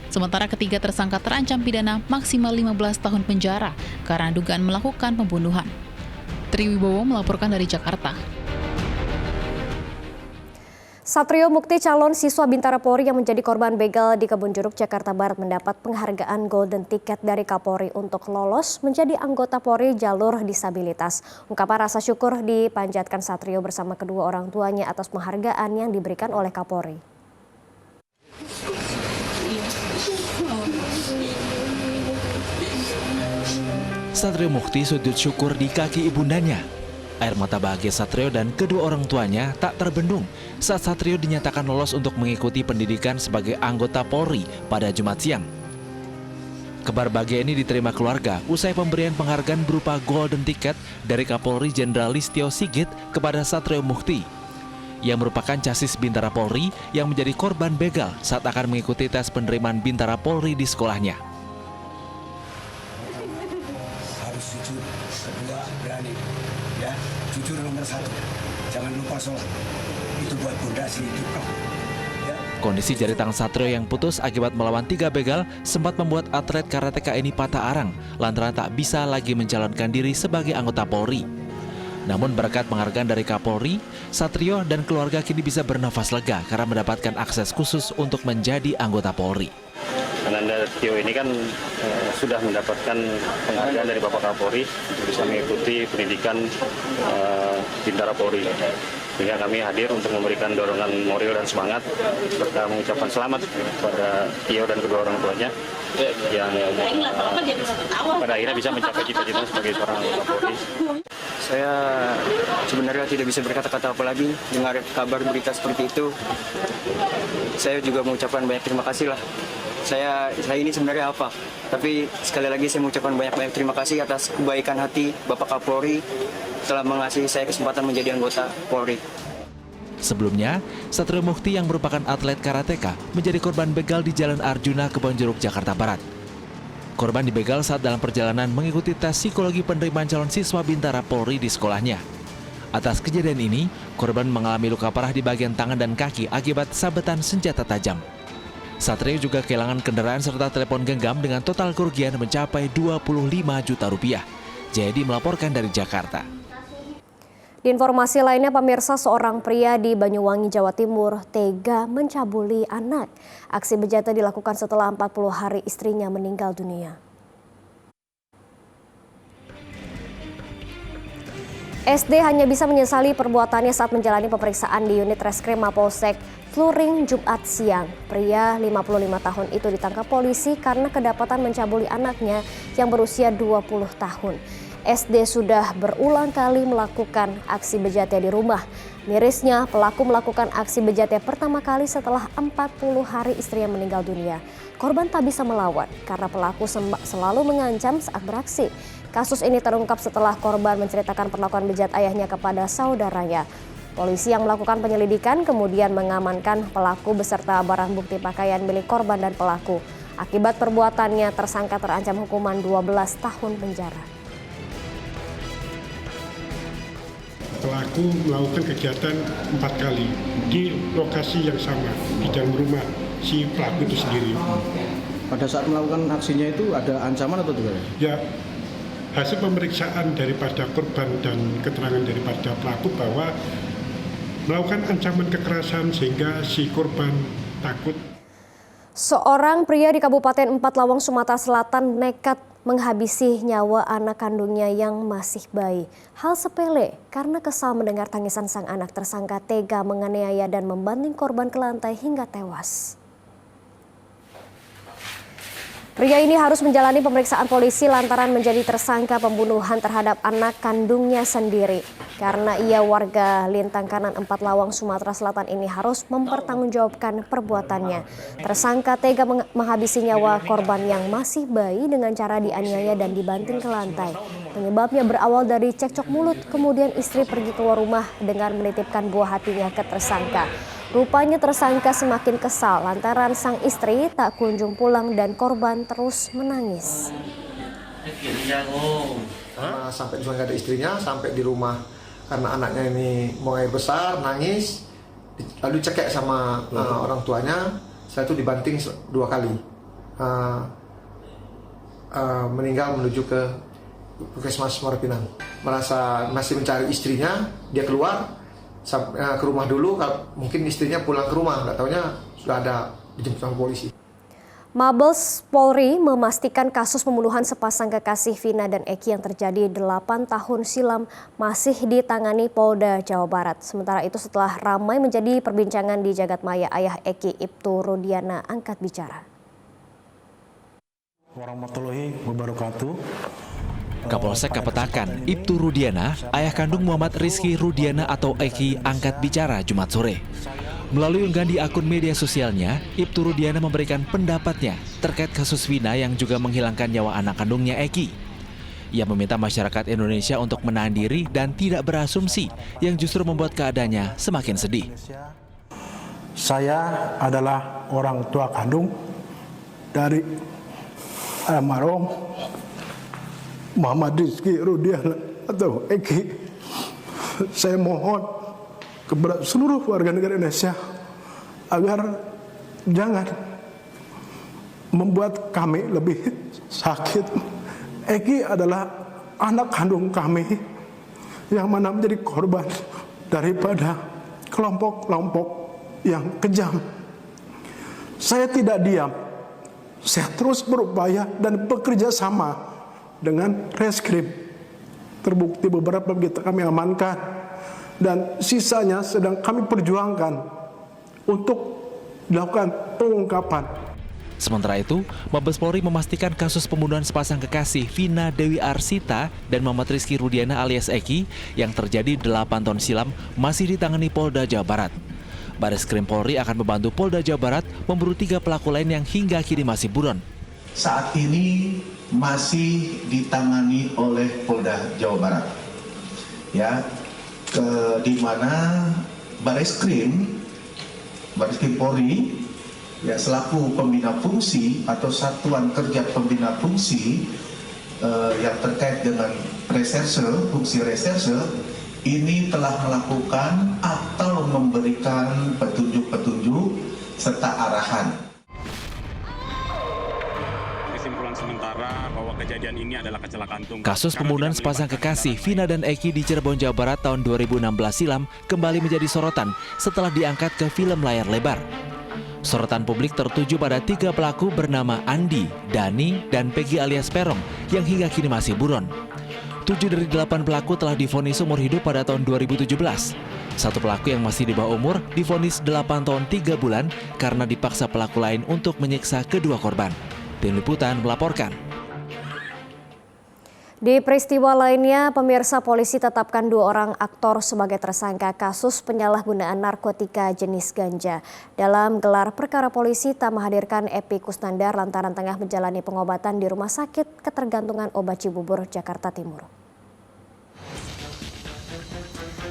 Sementara ketiga tersangka terancam pidana maksimal 15 tahun penjara karena dugaan melakukan pembunuhan. Triwibowo melaporkan dari Jakarta. Satrio Mukti, calon siswa Bintara Polri yang menjadi korban begal di Kebun Jeruk, Jakarta Barat, mendapat penghargaan Golden Ticket dari Kapolri untuk lolos menjadi anggota Polri jalur disabilitas. Ungkapan rasa syukur dipanjatkan Satrio bersama kedua orang tuanya atas penghargaan yang diberikan oleh Kapolri. Satrio Mukti sujud syukur di kaki ibundanya. Air mata bahagia Satrio dan kedua orang tuanya tak terbendung saat Satrio dinyatakan lolos untuk mengikuti pendidikan sebagai anggota Polri pada Jumat siang. Kabar bahagia ini diterima keluarga usai pemberian penghargaan berupa Golden Ticket dari Kapolri Jenderal Listio Sigit kepada Satrio Mukti, yang merupakan casis Bintara Polri yang menjadi korban begal saat akan mengikuti tes penerimaan Bintara Polri di sekolahnya. Harus jujur, kedua berani, ya jujur nomor 1, jangan lupa sholat, itu buat fondasi hidup kamu. Ya. Kondisi jari tangan Satrio yang putus akibat melawan 3 begal sempat membuat atlet karateka ini patah arang lantaran tak bisa lagi mencalonkan diri sebagai anggota Polri. Namun berkat penghargaan dari Kapolri, Satrio dan keluarga kini bisa bernafas lega karena mendapatkan akses khusus untuk menjadi anggota Polri. Ananda Tio ini kan sudah mendapatkan penghargaan dari Bapak Kapolri untuk bisa mengikuti pendidikan Bintara Polri. Sehingga kami hadir untuk memberikan dorongan moral dan semangat serta mengucapkan selamat kepada Tio dan kedua orang tuanya yang pada akhirnya bisa mencapai cita-cita sebagai seorang anggota Polri. Saya sebenarnya tidak bisa berkata-kata apa lagi dengar kabar berita seperti itu. Saya juga mengucapkan banyak terima kasih lah. Saya ini sebenarnya apa? Tapi sekali lagi saya mengucapkan banyak-banyak terima kasih atas kebaikan hati Bapak Kapolri telah mengasihi saya kesempatan menjadi anggota Polri. Sebelumnya, Satrio Mukti yang merupakan atlet karateka menjadi korban begal di Jalan Arjuna, Kebonjeruk, Jakarta Barat. Korban dibegal saat dalam perjalanan mengikuti tes psikologi penerimaan calon siswa Bintara Polri di sekolahnya. Atas kejadian ini, korban mengalami luka parah di bagian tangan dan kaki akibat sabetan senjata tajam. Satrio juga kehilangan kendaraan serta telepon genggam dengan total kerugian mencapai 25 juta rupiah. Jadi melaporkan dari Jakarta. Di informasi lainnya, pemirsa, seorang pria di Banyuwangi, Jawa Timur tega mencabuli anak. Aksi bejatnya dilakukan setelah 40 hari istrinya meninggal dunia. SD hanya bisa menyesali perbuatannya saat menjalani pemeriksaan di unit Reskrim Mapolsek Fluring Jumat siang. Pria 55 tahun itu ditangkap polisi karena kedapatan mencabuli anaknya yang berusia 20 tahun. SD sudah berulang kali melakukan aksi bejatnya di rumah. Mirisnya, pelaku melakukan aksi bejatnya pertama kali setelah 40 hari istrinya meninggal dunia. Korban tak bisa melawan karena pelaku selalu mengancam saat beraksi. Kasus ini terungkap setelah korban menceritakan perlakuan bejat ayahnya kepada saudaranya. Polisi yang melakukan penyelidikan kemudian mengamankan pelaku beserta barang bukti pakaian milik korban dan pelaku. Akibat perbuatannya, tersangka terancam hukuman 12 tahun penjara. Pelaku melakukan kegiatan 4 kali di lokasi yang sama, di dalam rumah si pelaku itu sendiri. Pada saat melakukan aksinya itu ada ancaman atau tidak? Ya, hasil pemeriksaan daripada korban dan keterangan daripada pelaku bahwa melakukan ancaman kekerasan sehingga si korban takut. Seorang pria di Kabupaten Empat Lawang, Sumatera Selatan nekat menghabisi nyawa anak kandungnya yang masih bayi. Hal sepele karena kesal mendengar tangisan sang anak, tersangka tega menganiaya dan membanting korban ke lantai hingga tewas. Pria ini harus menjalani pemeriksaan polisi lantaran menjadi tersangka pembunuhan terhadap anak kandungnya sendiri. Karena ia warga Lintang Kanan Empat Lawang, Sumatera Selatan ini harus mempertanggungjawabkan perbuatannya. Tersangka tega menghabisi nyawa korban yang masih bayi dengan cara dianiaya dan dibanting ke lantai. Penyebabnya berawal dari cekcok mulut, kemudian istri pergi keluar rumah dengan menitipkan buah hatinya ke tersangka. Rupanya tersangka semakin kesal lantaran sang istri tak kunjung pulang dan korban terus menangis. Sampai juga nggak ada istrinya, sampai di rumah karena anaknya ini mulai besar, nangis, lalu cekek sama orang tuanya. Setelah itu dibanting 2 kali, meninggal menuju ke Puskesmas Muara Pinang. Merasa masih mencari istrinya, dia keluar ke rumah dulu, mungkin istrinya pulang ke rumah, nggak taunya sudah ada dijemput sama polisi. Mabes Polri memastikan kasus pembunuhan sepasang kekasih Vina dan Eki yang terjadi 8 tahun silam masih ditangani Polda Jawa Barat. Sementara itu setelah ramai menjadi perbincangan di jagat maya, ayah Eki, Ibtu Rudiana, angkat bicara. Warahmatullahi wabarakatuh. Kapolsek Kapetakan, Ibtu Rudiana, ayah kandung Muhammad Rizky Rudiana atau Eki, angkat bicara Jumat sore. Melalui unggahan di akun media sosialnya, Ibtu Rudiana memberikan pendapatnya terkait kasus Vina yang juga menghilangkan nyawa anak kandungnya Eki. Ia meminta masyarakat Indonesia untuk menahan diri dan tidak berasumsi yang justru membuat keadaannya semakin sedih. Saya adalah orang tua kandung dari almarhum Muhammad Rizky Rudiana atau Eki. Saya mohon kepada seluruh warga negara Indonesia agar jangan membuat kami lebih sakit. Eki adalah anak kandung kami yang mana menjadi korban daripada kelompok-kelompok yang kejam. Saya tidak diam, saya terus berupaya dan bekerja sama dengan reskrim. Terbukti beberapa kita kami amankan dan sisanya sedang kami perjuangkan untuk dilakukan pengungkapan. Sementara itu, Mabes Polri memastikan kasus pembunuhan sepasang kekasih Vina Dewi Arsita dan Muhammad Rizky Rudiana alias Eki yang terjadi 8 tahun silam masih ditangani Polda Jawa Barat. Bareskrim Polri akan membantu Polda Jawa Barat memburu 3 pelaku lain yang hingga kini masih buron. Saat ini masih ditangani oleh Polda Jawa Barat, ya, di mana Bareskrim Polri, ya, selaku pembina fungsi atau satuan kerja pembina fungsi yang terkait dengan reserse, fungsi reserse, ini telah melakukan atau memberikan petunjuk-petunjuk serta arahan. Kesimpulan sementara bahwa kejadian ini adalah kecelakaan tunggal. Kasus pembunuhan sepasang kekasih Vina dan Eki di Cirebon, Jawa Barat tahun 2016 silam kembali menjadi sorotan setelah diangkat ke film layar lebar. Sorotan publik tertuju pada 3 pelaku bernama Andi, Dani, dan Peggy alias Perong yang hingga kini masih buron. 7 dari 8 pelaku telah divonis umur hidup pada tahun 2017. 1 pelaku yang masih di bawah umur divonis 8 tahun 3 bulan karena dipaksa pelaku lain untuk menyiksa kedua korban. Tim Liputan melaporkan. Di peristiwa lainnya, pemirsa, polisi tetapkan 2 orang aktor sebagai tersangka kasus penyalahgunaan narkotika jenis ganja. Dalam gelar perkara, polisi tak menghadirkan Epi Kusnandar lantaran tengah menjalani pengobatan di Rumah Sakit Ketergantungan Obat Cibubur, Jakarta Timur.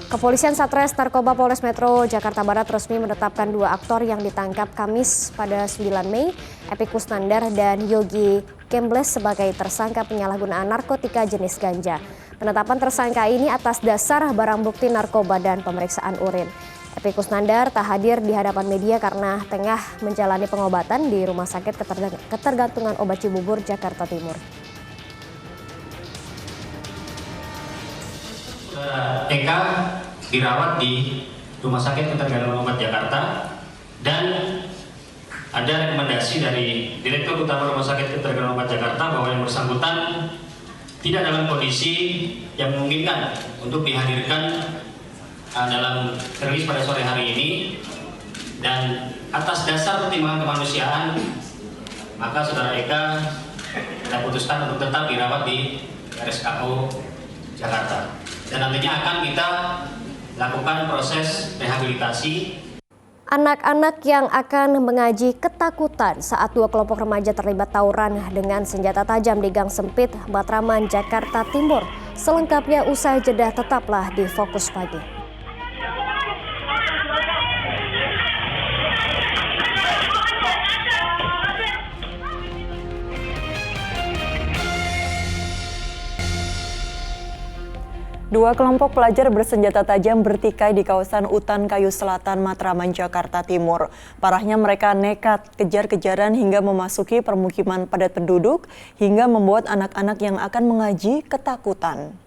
Kepolisian Satres Narkoba Polres Metro Jakarta Barat resmi menetapkan 2 aktor yang ditangkap Kamis pada 9 Mei, Epi Kusnandar dan Yogi Kembles sebagai tersangka penyalahgunaan narkotika jenis ganja. Penetapan tersangka ini atas dasar barang bukti narkoba dan pemeriksaan urin. Epi Kusnandar tak hadir di hadapan media karena tengah menjalani pengobatan di Rumah Sakit Ketergantungan Obat Cibubur, Jakarta Timur. TK dirawat di Rumah Sakit Ketergantungan Obat Jakarta dan ada rekomendasi dari Direktur Utama Rumah Sakit Ketergantungan Obat Jakarta bahwa yang bersangkutan tidak dalam kondisi yang memungkinkan untuk dihadirkan dalam rilis pada sore hari ini, dan atas dasar pertimbangan kemanusiaan maka Saudara Eka kita putuskan untuk tetap dirawat di RSKO Jakarta. Dan nantinya akan kita lakukan proses rehabilitasi. Anak-anak yang akan mengaji ketakutan saat 2 kelompok remaja terlibat tawuran dengan senjata tajam di Gang Sempit, Matraman, Jakarta Timur. Selengkapnya usai jeda, tetaplah di Fokus Pagi. Dua kelompok pelajar bersenjata tajam bertikai di kawasan Utan Kayu Selatan, Matraman, Jakarta Timur. Parahnya mereka nekat kejar-kejaran hingga memasuki permukiman padat penduduk hingga membuat anak-anak yang akan mengaji ketakutan.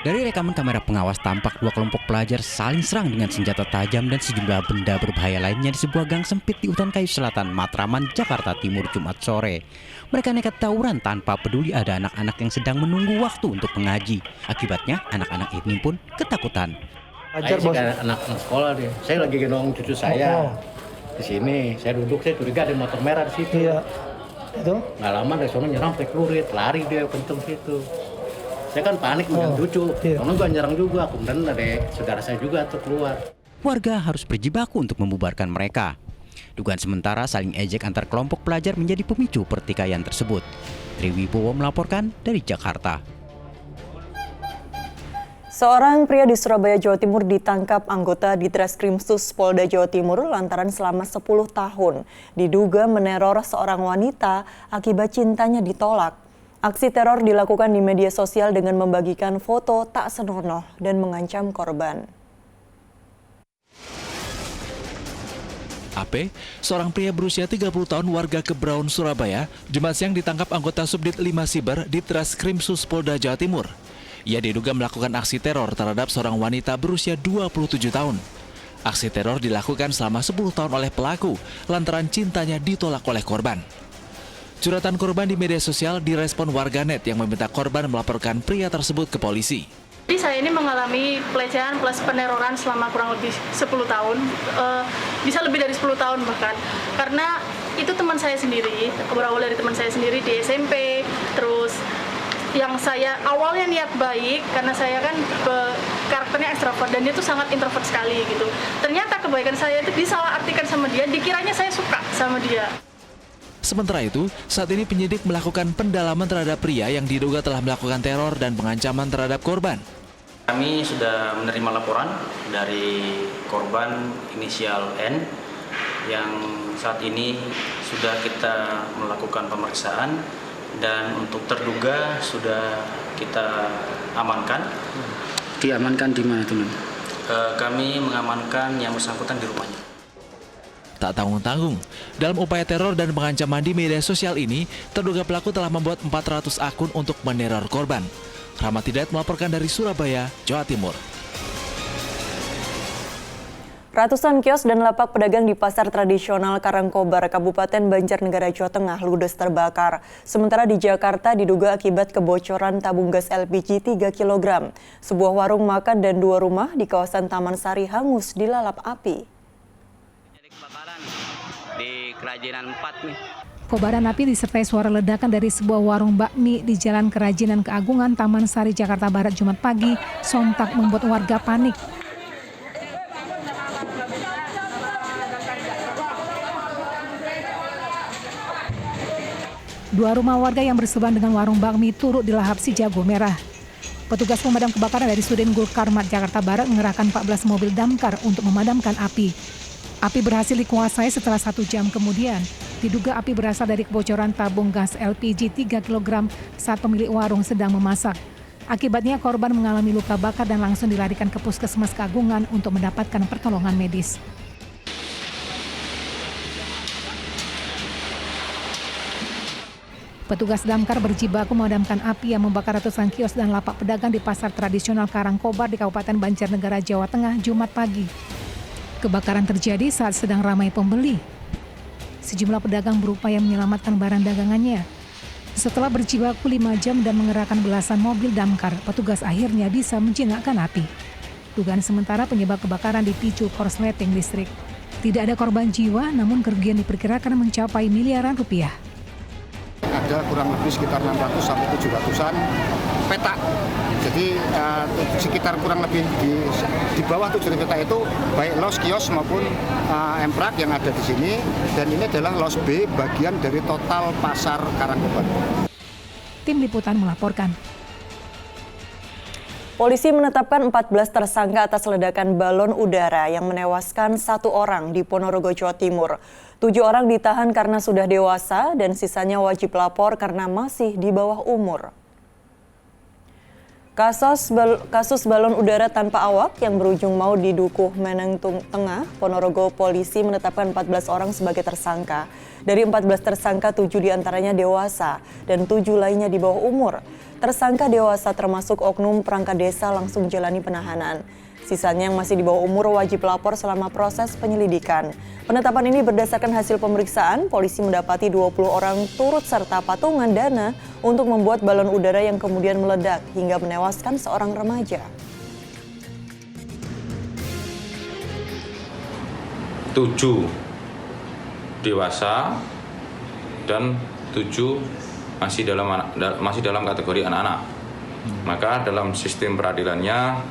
Dari rekaman kamera pengawas tampak 2 kelompok pelajar saling serang dengan senjata tajam dan sejumlah benda berbahaya lainnya di sebuah gang sempit di Utan Kayu Selatan, Matraman, Jakarta Timur, Jumat sore. Mereka nekat tawuran tanpa peduli ada anak-anak yang sedang menunggu waktu untuk mengaji. Akibatnya anak-anak ini pun ketakutan. Saya sih anak sekolah deh. Saya lagi gendong cucu saya di sini. Saya duduk, saya curiga ada motor merah di situ. Iya. Itu nggak lama dari sana nyerang pakai pelurit, lari dia kenceng situ. Saya kan panik megang cucu, karena gue nyerang juga, kemudian ada saudara saya juga tuh keluar. Warga harus berjibaku untuk membubarkan mereka. Dugaan sementara saling ejek antar kelompok pelajar menjadi pemicu pertikaian tersebut. Triwibowo melaporkan dari Jakarta. Seorang pria di Surabaya, Jawa Timur ditangkap anggota Ditreskrimsus Polda Jawa Timur lantaran selama 10 tahun diduga meneror seorang wanita akibat cintanya ditolak. Aksi teror dilakukan di media sosial dengan membagikan foto tak senonoh dan mengancam korban. AP, seorang pria berusia 30 tahun warga Kebraun, Surabaya, Jumat siang ditangkap anggota Subdit 5 Siber di Treskrimsus Polda Jawa Timur. Ia diduga melakukan aksi teror terhadap seorang wanita berusia 27 tahun. Aksi teror dilakukan selama 10 tahun oleh pelaku lantaran cintanya ditolak oleh korban. Curhatan korban di media sosial direspon warganet yang meminta korban melaporkan pria tersebut ke polisi. Jadi saya ini mengalami pelecehan plus peneroran selama kurang lebih 10 tahun, bisa lebih dari 10 tahun bahkan. Karena itu teman saya sendiri, berawal dari teman saya sendiri di SMP, terus yang saya awalnya niat baik karena saya kan karakternya ekstrovert dan dia tuh sangat introvert sekali gitu. Ternyata kebaikan saya itu disalahartikan sama dia, dikiranya saya suka sama dia. Sementara itu, saat ini penyidik melakukan pendalaman terhadap pria yang diduga telah melakukan teror dan pengancaman terhadap korban. Kami sudah menerima laporan dari korban inisial N yang saat ini sudah kita melakukan pemeriksaan dan untuk terduga sudah kita amankan. Diamankan di mana, teman? Kami mengamankan yang bersangkutan di rumahnya. Tak tanggung-tanggung, dalam upaya teror dan pengancaman di media sosial ini, terduga pelaku telah membuat 400 akun untuk meneror korban. Rahmat Hidayat melaporkan dari Surabaya, Jawa Timur. Ratusan kios dan lapak pedagang di pasar tradisional Karangkobar, Kabupaten Banjarnegara, Jawa Tengah ludes terbakar. Sementara di Jakarta diduga akibat kebocoran tabung gas LPG 3 kg. Sebuah warung makan dan 2 rumah di kawasan Taman Sari hangus dilalap api. Di Kerajinan 4 nih. Kobaran api disertai suara ledakan dari sebuah warung bakmi di Jalan Kerajinan Keagungan, Taman Sari, Jakarta Barat, Jumat pagi, sontak membuat warga panik. Dua rumah warga yang bersebelahan dengan warung bakmi turut dilahap si jago merah. Petugas pemadam kebakaran dari Sudin Gul Karmat, Jakarta Barat mengerahkan 14 mobil damkar untuk memadamkan api. Api berhasil dikuasai setelah 1 jam kemudian. Diduga api berasal dari kebocoran tabung gas LPG 3 kg saat pemilik warung sedang memasak. Akibatnya korban mengalami luka bakar dan langsung dilarikan ke Puskesmas Keagungan untuk mendapatkan pertolongan medis. Petugas damkar berjibaku memadamkan api yang membakar ratusan kios dan lapak pedagang di pasar tradisional Karangkobar di Kabupaten Banjarnegara, Jawa Tengah, Jumat pagi. Kebakaran terjadi saat sedang ramai pembeli. Sejumlah pedagang berupaya menyelamatkan barang dagangannya. Setelah berjibaku 5 jam dan mengerahkan belasan mobil damkar, petugas akhirnya bisa menjinakkan api. Dugaan sementara penyebab kebakaran dipicu korsleting listrik. Tidak ada korban jiwa, namun kerugian diperkirakan mencapai miliaran rupiah. Ada kurang lebih sekitar 600 sampai 700-an petak. Jadi sekitar kurang lebih di bawah 7 petak itu baik los kios maupun emprak yang ada di sini, dan ini adalah los B bagian dari total pasar Karangkobar. Tim Liputan melaporkan. Polisi menetapkan 14 tersangka atas ledakan balon udara yang menewaskan 1 orang di Ponorogo, Jawa Timur. 7 orang ditahan karena sudah dewasa dan sisanya wajib lapor karena masih di bawah umur. Kasus balon udara tanpa awak yang berujung maut di Dukuh Meneng Tengah, Ponorogo, polisi menetapkan 14 orang sebagai tersangka. Dari 14 tersangka, 7 diantaranya dewasa dan 7 lainnya di bawah umur. Tersangka dewasa termasuk oknum perangkat desa langsung jalani penahanan. Sisanya yang masih di bawah umur wajib lapor selama proses penyelidikan. Penetapan ini berdasarkan hasil pemeriksaan, polisi mendapati 20 orang turut serta patungan dana untuk membuat balon udara yang kemudian meledak hingga menewaskan seorang remaja. 7 dewasa dan 7 masih dalam kategori anak-anak. Maka dalam sistem peradilannya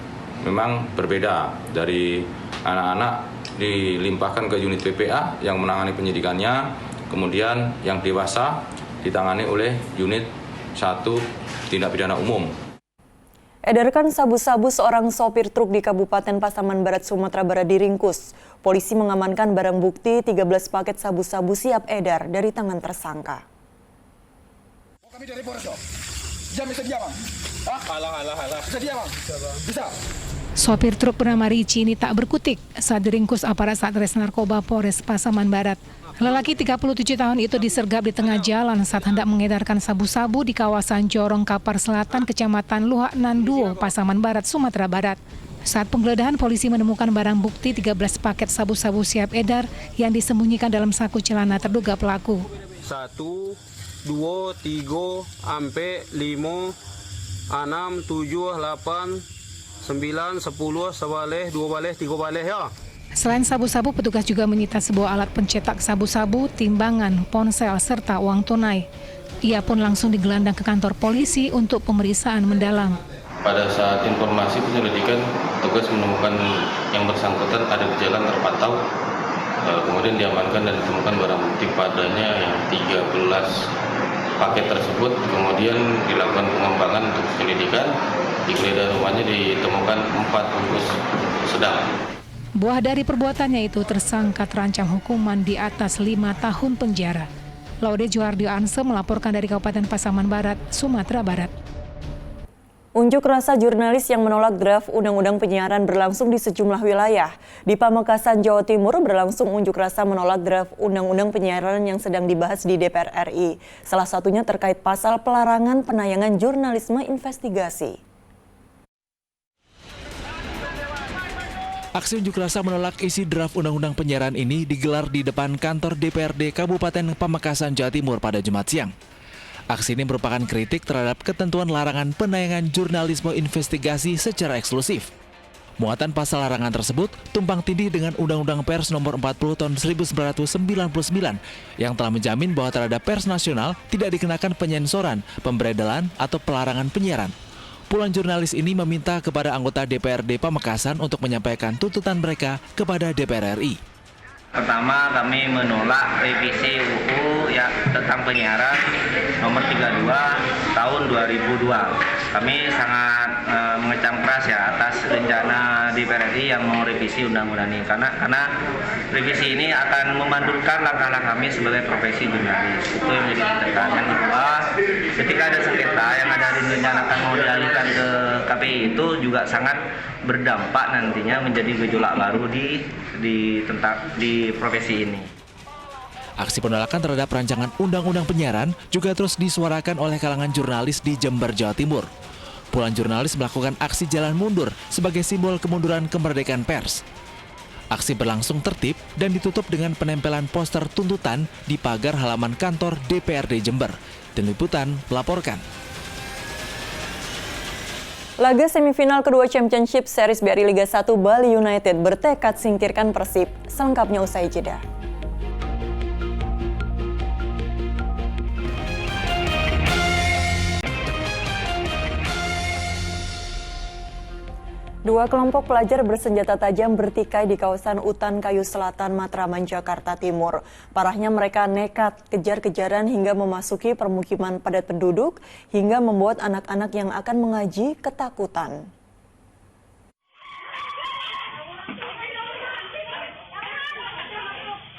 memang berbeda, dari anak-anak dilimpahkan ke unit PPA yang menangani penyidikannya, kemudian yang dewasa ditangani oleh unit 1 tindak pidana umum. Edarkan sabu-sabu seorang sopir truk di Kabupaten Pasaman Barat, Sumatera Barat diringkus. Polisi mengamankan barang bukti 13 paket sabu-sabu siap edar dari tangan tersangka. Kami dari Polres. Bisa dia, Bang? Halah. Bisa dia, Bang? Bisa. Sopir truk bernama Ricci ini tak berkutik saat diringkus aparat Satres Narkoba Polres Pasaman Barat. Lelaki 37 tahun itu disergap di tengah jalan saat hendak mengedarkan sabu-sabu di kawasan Jorong Kapar Selatan, Kecamatan Luhak Nanduo, Pasaman Barat, Sumatera Barat. Saat penggeledahan, polisi menemukan barang bukti 13 paket sabu-sabu siap edar yang disembunyikan dalam saku celana terduga pelaku. 1, 2, 3, sampai 5, 6, 7, 8, 9, 10, 11, 12, 13 ya. Selain sabu-sabu, petugas juga menyita sebuah alat pencetak sabu-sabu, timbangan, ponsel, serta uang tunai. Ia pun langsung digelandang ke kantor polisi untuk pemeriksaan mendalam. Pada saat informasi penyelidikan, petugas menemukan yang bersangkutan ada di jalan terpantau. Kemudian diamankan dan ditemukan barang bukti padanya yang 13 paket tersebut. Kemudian dilakukan pengembangan untuk penyelidikan. Di geledah rumahnya ditemukan 4 bungkus sedang. Buah dari perbuatannya itu, tersangka terancam hukuman di atas 5 tahun penjara. Laude Juardio Anse melaporkan dari Kabupaten Pasaman Barat, Sumatera Barat. Unjuk rasa jurnalis yang menolak draft Undang-Undang Penyiaran berlangsung di sejumlah wilayah. Di Pamekasan, Jawa Timur berlangsung unjuk rasa menolak draft Undang-Undang Penyiaran yang sedang dibahas di DPR RI. Salah satunya terkait pasal pelarangan penayangan jurnalisme investigasi. Aksi unjuk rasa menolak isi draft Undang-Undang Penyiaran ini digelar di depan kantor DPRD Kabupaten Pamekasan, Jawa Timur pada Jumat siang. Aksi ini merupakan kritik terhadap ketentuan larangan penayangan jurnalisme investigasi secara eksklusif. Muatan pasal larangan tersebut tumpang tindih dengan Undang-Undang Pers Nomor 40 Tahun 1999 yang telah menjamin bahwa terhadap pers nasional tidak dikenakan penyensoran, pemberedelan, atau pelarangan penyiaran. Puluhan jurnalis ini meminta kepada anggota DPRD Pamekasan untuk menyampaikan tuntutan mereka kepada DPR RI. Pertama, kami menolak revisi UU ya tentang penyiaran nomor 32 tahun 2002. Kami sangat mengecam keras ya atas rencana DPR RI yang mau revisi undang-undang ini karena revisi ini akan memandulkan langkah-langkah kami sebagai profesi jurnalis. Itu yang menjadi catatan. Yang kedua, ketika ada sengketa yang ada direncanakan mau dialihkan ke KPI itu juga sangat berdampak nantinya menjadi gejolak baru di profesi ini. Aksi penolakan terhadap rancangan Undang-Undang Penyiaran juga terus disuarakan oleh kalangan jurnalis di Jember, Jawa Timur. Puluhan jurnalis melakukan aksi jalan mundur sebagai simbol kemunduran kemerdekaan pers. Aksi berlangsung tertib dan ditutup dengan penempelan poster tuntutan di pagar halaman kantor DPRD Jember. Tim Liputan melaporkan. Laga semifinal kedua Championship Series BRI Liga 1 Bali United bertekad singkirkan Persib. Selengkapnya usai jeda. Dua kelompok pelajar bersenjata tajam bertikai di kawasan Utan Kayu Selatan, Matraman, Jakarta Timur. Parahnya mereka nekat kejar-kejaran hingga memasuki permukiman padat penduduk hingga membuat anak-anak yang akan mengaji ketakutan.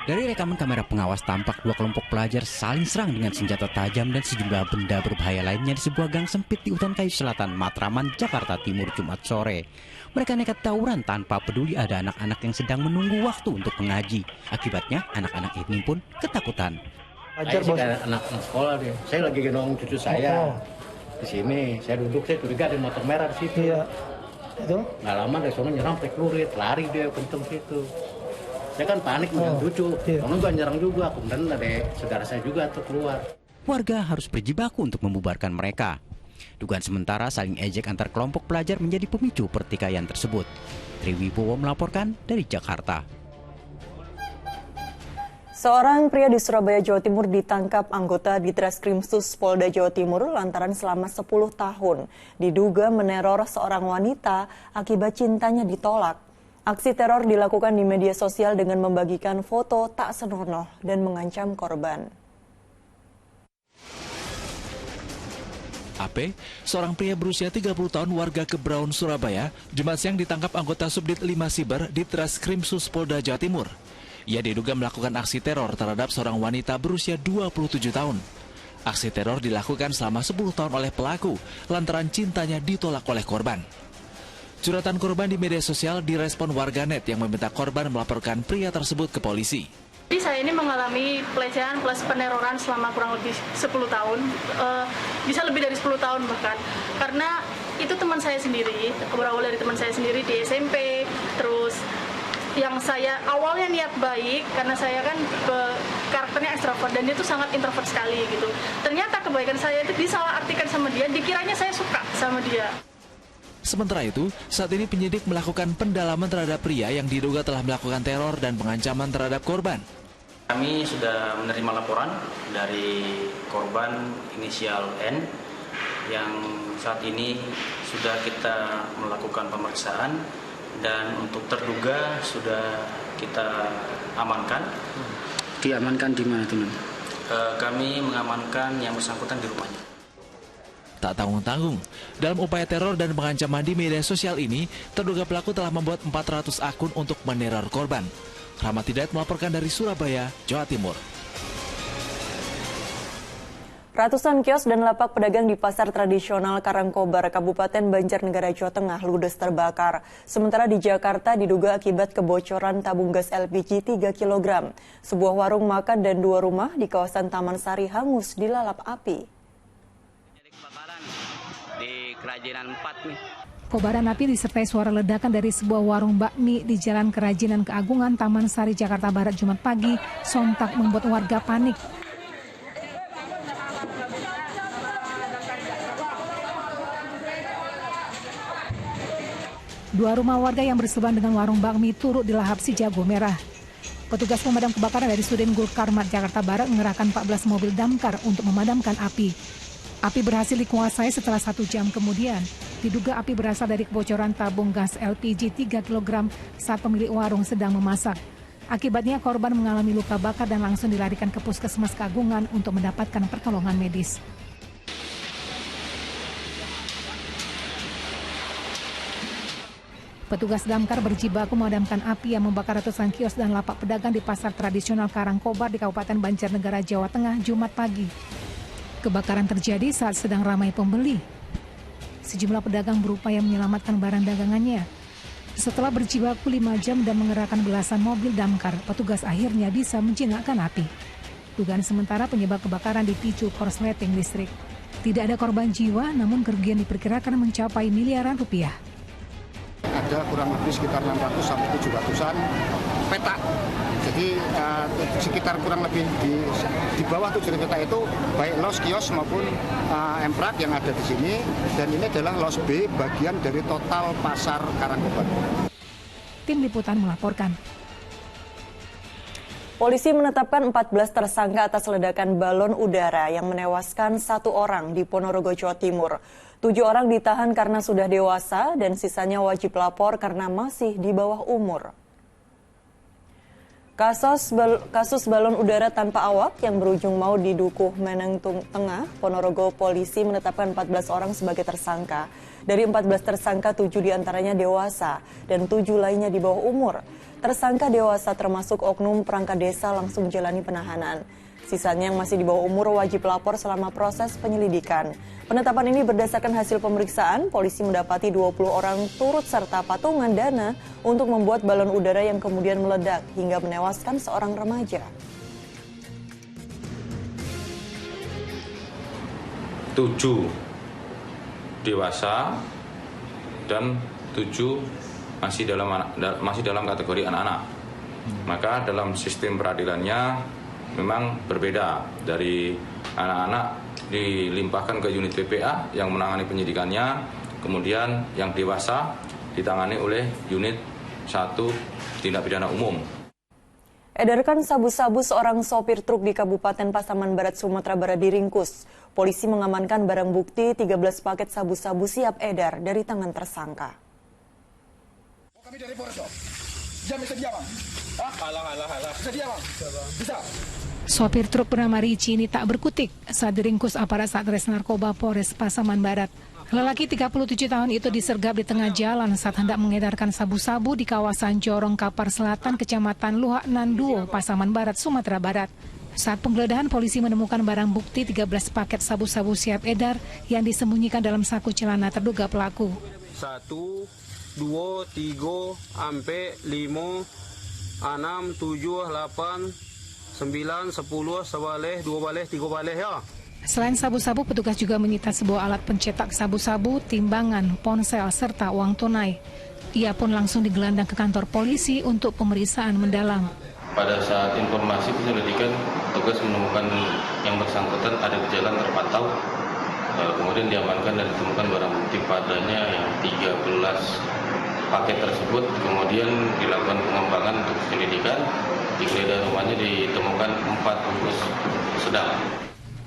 Dari rekaman kamera pengawas tampak dua kelompok pelajar saling serang dengan senjata tajam dan sejumlah benda berbahaya lainnya di sebuah gang sempit di Utan Kayu Selatan, Matraman, Jakarta Timur, Jumat sore. Mereka nekat tawuran tanpa peduli ada anak-anak yang sedang menunggu waktu untuk mengaji. Akibatnya anak-anak ini pun ketakutan. Saya sih kayak anak sekolah deh. Saya lagi gendong cucu saya di sini. Saya duduk, saya curiga ada motor merah di situ. Iya. Itu nggak lama dari sana nyerang pakai pelurit, lari dia kenceng situ. Saya kan panik dengan cucu, karena gue nyerang juga, kemudian ada saudara saya juga tuh keluar. Warga harus berjibaku untuk membubarkan mereka. Dugaan sementara saling ejek antar kelompok pelajar menjadi pemicu pertikaian tersebut. Triwibowo melaporkan dari Jakarta. Seorang pria di Surabaya, Jawa Timur ditangkap anggota Ditreskrimsus Polda Jawa Timur lantaran selama 10 tahun diduga meneror seorang wanita akibat cintanya ditolak. Aksi teror dilakukan di media sosial dengan membagikan foto tak senonoh dan mengancam korban. AP, seorang pria berusia 30 tahun warga Kebraun, Surabaya, Jumat siang ditangkap anggota Subdit 5 Siber Ditreskrimsus Polda Jawa Timur. Ia diduga melakukan aksi teror terhadap seorang wanita berusia 27 tahun. Aksi teror dilakukan selama 10 tahun oleh pelaku lantaran cintanya ditolak oleh korban. Curhatan korban di media sosial direspon warganet yang meminta korban melaporkan pria tersebut ke polisi. Jadi saya ini mengalami pelecehan plus peneroran selama kurang lebih 10 tahun, bisa lebih dari 10 tahun bahkan. Karena itu teman saya sendiri, berawal dari teman saya sendiri di SMP, terus yang saya awalnya niat baik karena saya kan karakternya ekstrovert dan dia tuh sangat introvert sekali gitu. Ternyata kebaikan saya itu disalahartikan sama dia, dikiranya saya suka sama dia. Sementara itu, saat ini penyidik melakukan pendalaman terhadap pria yang diduga telah melakukan teror dan pengancaman terhadap korban. Kami sudah menerima laporan dari korban inisial N yang saat ini sudah kita melakukan pemeriksaan. Dan untuk terduga sudah kita amankan. Diamankan di mana, teman? Kami mengamankan yang bersangkutan di rumahnya. Tak tanggung-tanggung, dalam upaya teror dan pengancaman di media sosial ini, terduga pelaku telah membuat 400 akun untuk meneror korban. Rahmat Hidayat melaporkan dari Surabaya, Jawa Timur. Ratusan kios dan lapak pedagang di pasar tradisional Karangkobar, Kabupaten Banjarnegara, Jawa Tengah ludes terbakar. Sementara di Jakarta diduga akibat kebocoran tabung gas LPG 3 kg. Sebuah warung makan dan 2 rumah di kawasan Taman Sari hangus dilalap api. Di Kerajinan 4 nih. Kobaran api disertai suara ledakan dari sebuah warung bakmi di Jalan Kerajinan Keagungan, Taman Sari, Jakarta Barat, Jumat pagi, sontak membuat warga panik. Dua rumah warga yang bersebelahan dengan warung bakmi turut dilahap si jago merah. Petugas pemadam kebakaran dari Sudin Gulkarmat, Jakarta Barat mengerahkan 14 mobil damkar untuk memadamkan api. Api berhasil dikuasai setelah 1 jam kemudian. Diduga api berasal dari kebocoran tabung gas LPG 3 kg saat pemilik warung sedang memasak. Akibatnya korban mengalami luka bakar dan langsung dilarikan ke Puskesmas Keagungan untuk mendapatkan pertolongan medis. Petugas damkar berjibaku memadamkan api yang membakar ratusan kios dan lapak pedagang di pasar tradisional Karangkobar di Kabupaten Banjarnegara, Jawa Tengah, Jumat pagi. Kebakaran terjadi saat sedang ramai pembeli. Sejumlah pedagang berupaya menyelamatkan barang dagangannya. Setelah berjibaku 5 jam dan mengerahkan belasan mobil damkar, petugas akhirnya bisa menjinakkan api. Dugaan sementara penyebab kebakaran dipicu korsleting listrik. Tidak ada korban jiwa, namun kerugian diperkirakan mencapai miliaran rupiah. Ada kurang lebih sekitar 600 sampai 700-an petak. Jadi sekitar kurang lebih di bawah 7 petak itu baik los kios maupun emprak yang ada di sini, dan ini adalah los B bagian dari total pasar Karangkobar. Tim Liputan melaporkan. Polisi menetapkan 14 tersangka atas ledakan balon udara yang menewaskan 1 orang di Ponorogo, Jawa Timur. 7 orang ditahan karena sudah dewasa dan sisanya wajib lapor karena masih di bawah umur. Kasus balon udara tanpa awak yang berujung maut di Dukuh Menengtung Tengah, Ponorogo, polisi menetapkan 14 orang sebagai tersangka. Dari 14 tersangka, 7 diantaranya dewasa dan 7 lainnya di bawah umur. Tersangka dewasa termasuk oknum perangkat desa langsung jalani penahanan. Sisanya yang masih di bawah umur wajib lapor selama proses penyelidikan. Penetapan ini berdasarkan hasil pemeriksaan, polisi mendapati 20 orang turut serta patungan dana untuk membuat balon udara yang kemudian meledak hingga menewaskan seorang remaja. 7 dewasa dan 7 masih dalam kategori anak-anak. Maka dalam sistem peradilannya memang berbeda, dari anak-anak dilimpahkan ke unit PPA yang menangani penyidikannya, kemudian yang dewasa ditangani oleh unit 1 tindak pidana umum. Edarkan sabu-sabu seorang sopir truk di Kabupaten Pasaman Barat, Sumatera Barat diringkus. Polisi mengamankan barang bukti 13 paket sabu-sabu siap edar dari tangan tersangka. Kami dari Polres, bisa dia, Bang. Halah. Bisa dia, Bang. Bisa. Sopir truk bernama Ricci ini tak berkutik saat diringkus aparat Satres Narkoba Polres Pasaman Barat. Lelaki 37 tahun itu disergap di tengah jalan saat hendak mengedarkan sabu-sabu di kawasan Jorong Kapar Selatan, Kecamatan Luhak Nanduo, Pasaman Barat, Sumatera Barat. Saat penggeledahan, polisi menemukan barang bukti 13 paket sabu-sabu siap edar yang disembunyikan dalam saku celana terduga pelaku. 1, 2, 3, sampai 5, 6, 7, 8, 9, 10, 11, 12, 13 ya. Selain sabu-sabu, petugas juga menyita sebuah alat pencetak sabu-sabu, timbangan, ponsel, serta uang tunai. Ia pun langsung digelandang ke kantor polisi untuk pemeriksaan mendalam. Pada saat informasi penyelidikan, petugas menemukan yang bersangkutan ada gejala terpantau. Kemudian diamankan dan ditemukan barang bukti padanya yang 13 paket tersebut. Kemudian dilakukan pengembangan untuk penyelidikan. Di geledah rumahnya ditemukan 4 bungkus sedang.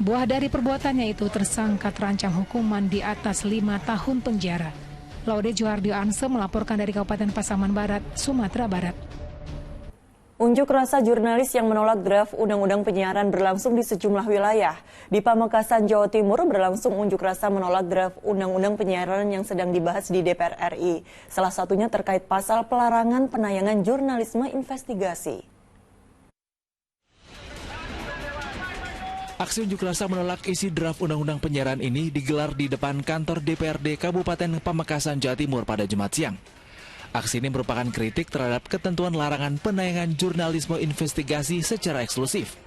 Buah dari perbuatannya itu, tersangka terancam hukuman di atas 5 tahun penjara. Laude Juardio Anse melaporkan dari Kabupaten Pasaman Barat, Sumatera Barat. Unjuk rasa jurnalis yang menolak draft Undang-Undang Penyiaran berlangsung di sejumlah wilayah. Di Pamekasan, Jawa Timur berlangsung unjuk rasa menolak draft Undang-Undang Penyiaran yang sedang dibahas di DPR RI. Salah satunya terkait pasal pelarangan penayangan jurnalisme investigasi. Aksi unjuk rasa menolak isi draft Undang-Undang Penyiaran ini digelar di depan kantor DPRD Kabupaten Pamekasan, Jawa Timur pada Jumat siang. Aksi ini merupakan kritik terhadap ketentuan larangan penayangan jurnalisme investigasi secara eksklusif.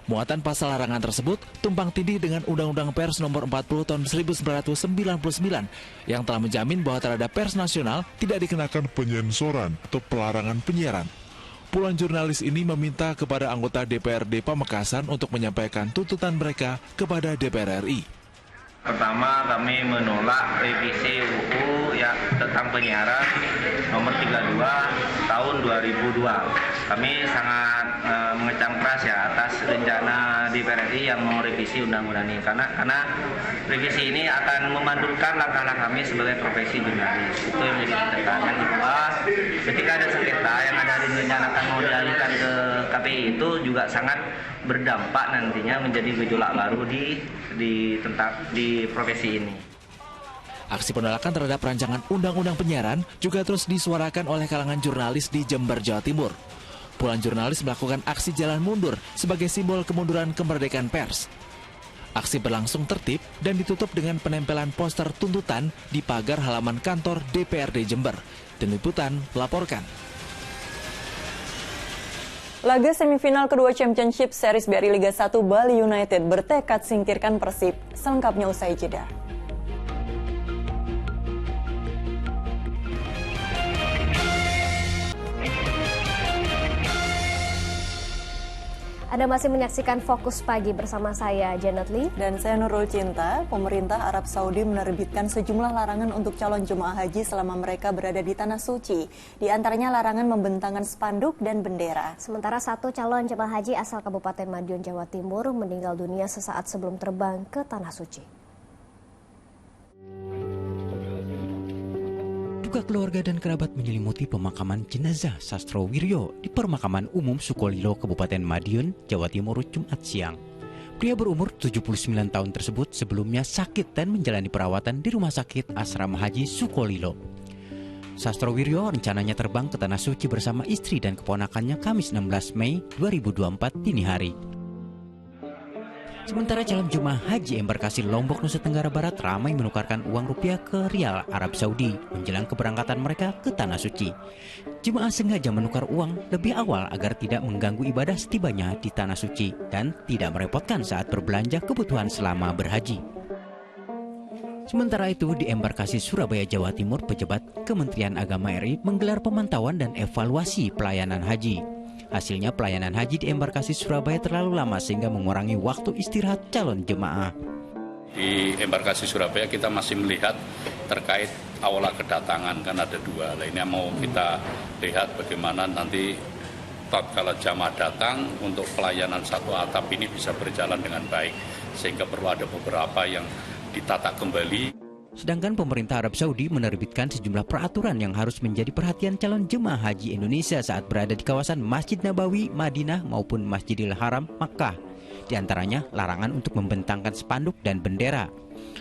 Muatan pasal larangan tersebut tumpang tindih dengan Undang-Undang Pers Nomor 40 Tahun 1999 yang telah menjamin bahwa terhadap pers nasional tidak dikenakan penyensoran atau pelarangan penyiaran. Puluhan jurnalis ini meminta kepada anggota DPRD Pamekasan untuk menyampaikan tuntutan mereka kepada DPR RI. Pertama, kami menolak revisi UU ya tentang penyiaran nomor 32 tahun 2002. Kami sangat mengecam keras ya atas rencana DPR RI yang mau revisi undang-undang ini karena revisi ini akan memandulkan langkah-langkah kami sebagai profesi jurnalis. Itu yang menjadi catatan. Yang kedua, ketika ada sengketa yang ada direncanakan mau dialihkan ke KPI itu juga sangat berdampak nantinya menjadi gejolak baru di profesi ini. Aksi penolakan terhadap rancangan Undang-Undang Penyiaran juga terus disuarakan oleh kalangan jurnalis di Jember, Jawa Timur. Puluhan jurnalis melakukan aksi jalan mundur sebagai simbol kemunduran kemerdekaan pers. Aksi berlangsung tertib dan ditutup dengan penempelan poster tuntutan di pagar halaman kantor DPRD Jember. Tim Liputan melaporkan. Laga semifinal kedua Championship Series BRI Liga 1 Bali United bertekad singkirkan Persib. Selengkapnya usai jeda. Anda masih menyaksikan Fokus Pagi bersama saya, Janet Lee. Dan saya Nurul Cinta. Pemerintah Arab Saudi menerbitkan sejumlah larangan untuk calon jemaah haji selama mereka berada di Tanah Suci. Di antaranya larangan membentangkan spanduk dan bendera. Sementara satu calon jemaah haji asal Kabupaten Madiun, Jawa Timur meninggal dunia sesaat sebelum terbang ke Tanah Suci. Duka keluarga dan kerabat menyelimuti pemakaman jenazah Sastro Wiryo di Permakaman Umum Sukolilo, Kabupaten Madiun, Jawa Timur, Jumat siang. Pria berumur 79 tahun tersebut sebelumnya sakit dan menjalani perawatan di Rumah Sakit Asrama Haji Sukolilo. Sastro Wiryo rencananya terbang ke Tanah Suci bersama istri dan keponakannya Kamis 16 Mei 2024 dini hari. Sementara calon jemaah haji embarkasi Lombok, Nusa Tenggara Barat ramai menukarkan uang rupiah ke rial Arab Saudi menjelang keberangkatan mereka ke Tanah Suci. Jemaah sengaja menukar uang lebih awal agar tidak mengganggu ibadah setibanya di Tanah Suci dan tidak merepotkan saat berbelanja kebutuhan selama berhaji. Sementara itu, di embarkasi Surabaya, Jawa Timur, pejabat Kementerian Agama RI menggelar pemantauan dan evaluasi pelayanan haji. Hasilnya pelayanan haji di embarkasi Surabaya terlalu lama sehingga mengurangi waktu istirahat calon jemaah. Di embarkasi Surabaya kita masih melihat terkait awal kedatangan kan ada dua. Nah, ini mau kita lihat bagaimana nanti tatkala jamaah datang untuk pelayanan satu atap ini bisa berjalan dengan baik sehingga perlu ada beberapa yang ditata kembali. Sedangkan pemerintah Arab Saudi menerbitkan sejumlah peraturan yang harus menjadi perhatian calon jemaah haji Indonesia saat berada di kawasan Masjid Nabawi, Madinah maupun Masjidil Haram, Makkah. Di antaranya larangan untuk membentangkan spanduk dan bendera.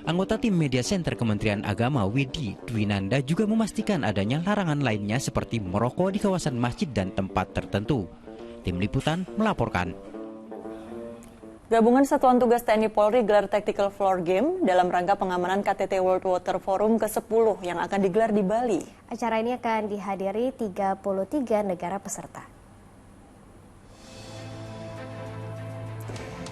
Anggota tim Media Center Kementerian Agama Widi Dwinanda juga memastikan adanya larangan lainnya seperti merokok di kawasan masjid dan tempat tertentu. Tim Liputan melaporkan. Gabungan Satuan Tugas TNI Polri gelar Tactical Floor Game dalam rangka pengamanan KTT World Water Forum ke-10 yang akan digelar di Bali. Acara ini akan dihadiri 33 negara peserta.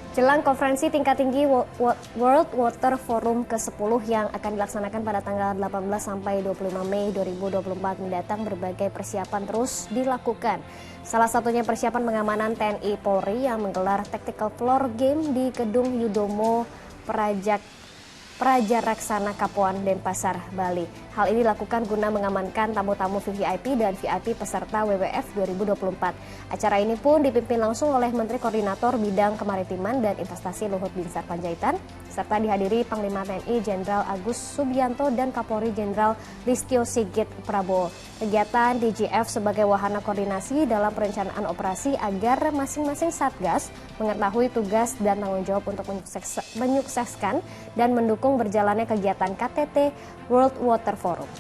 Jelang konferensi tingkat tinggi World Water Forum ke-10 yang akan dilaksanakan pada tanggal 18 sampai 25 Mei 2024 mendatang, berbagai persiapan terus dilakukan. Salah satunya persiapan pengamanan TNI Polri yang menggelar Tactical Floor Game di Gedung Yudomo Prajaraksana Kapuan, Denpasar, Bali. Hal ini dilakukan guna mengamankan tamu-tamu VVIP dan VIP peserta WWF 2024. Acara ini pun dipimpin langsung oleh Menteri Koordinator Bidang Kemaritiman dan Investasi Luhut Binsar Panjaitan, serta dihadiri Panglima TNI Jenderal Agus Subianto dan Kapolri Jenderal Listio Sigit Prabowo. Kegiatan DJF sebagai wahana koordinasi dalam perencanaan operasi agar masing-masing satgas mengetahui tugas dan tanggung jawab untuk menyukseskan dan mendukung berjalannya kegiatan KTT World Water Forum.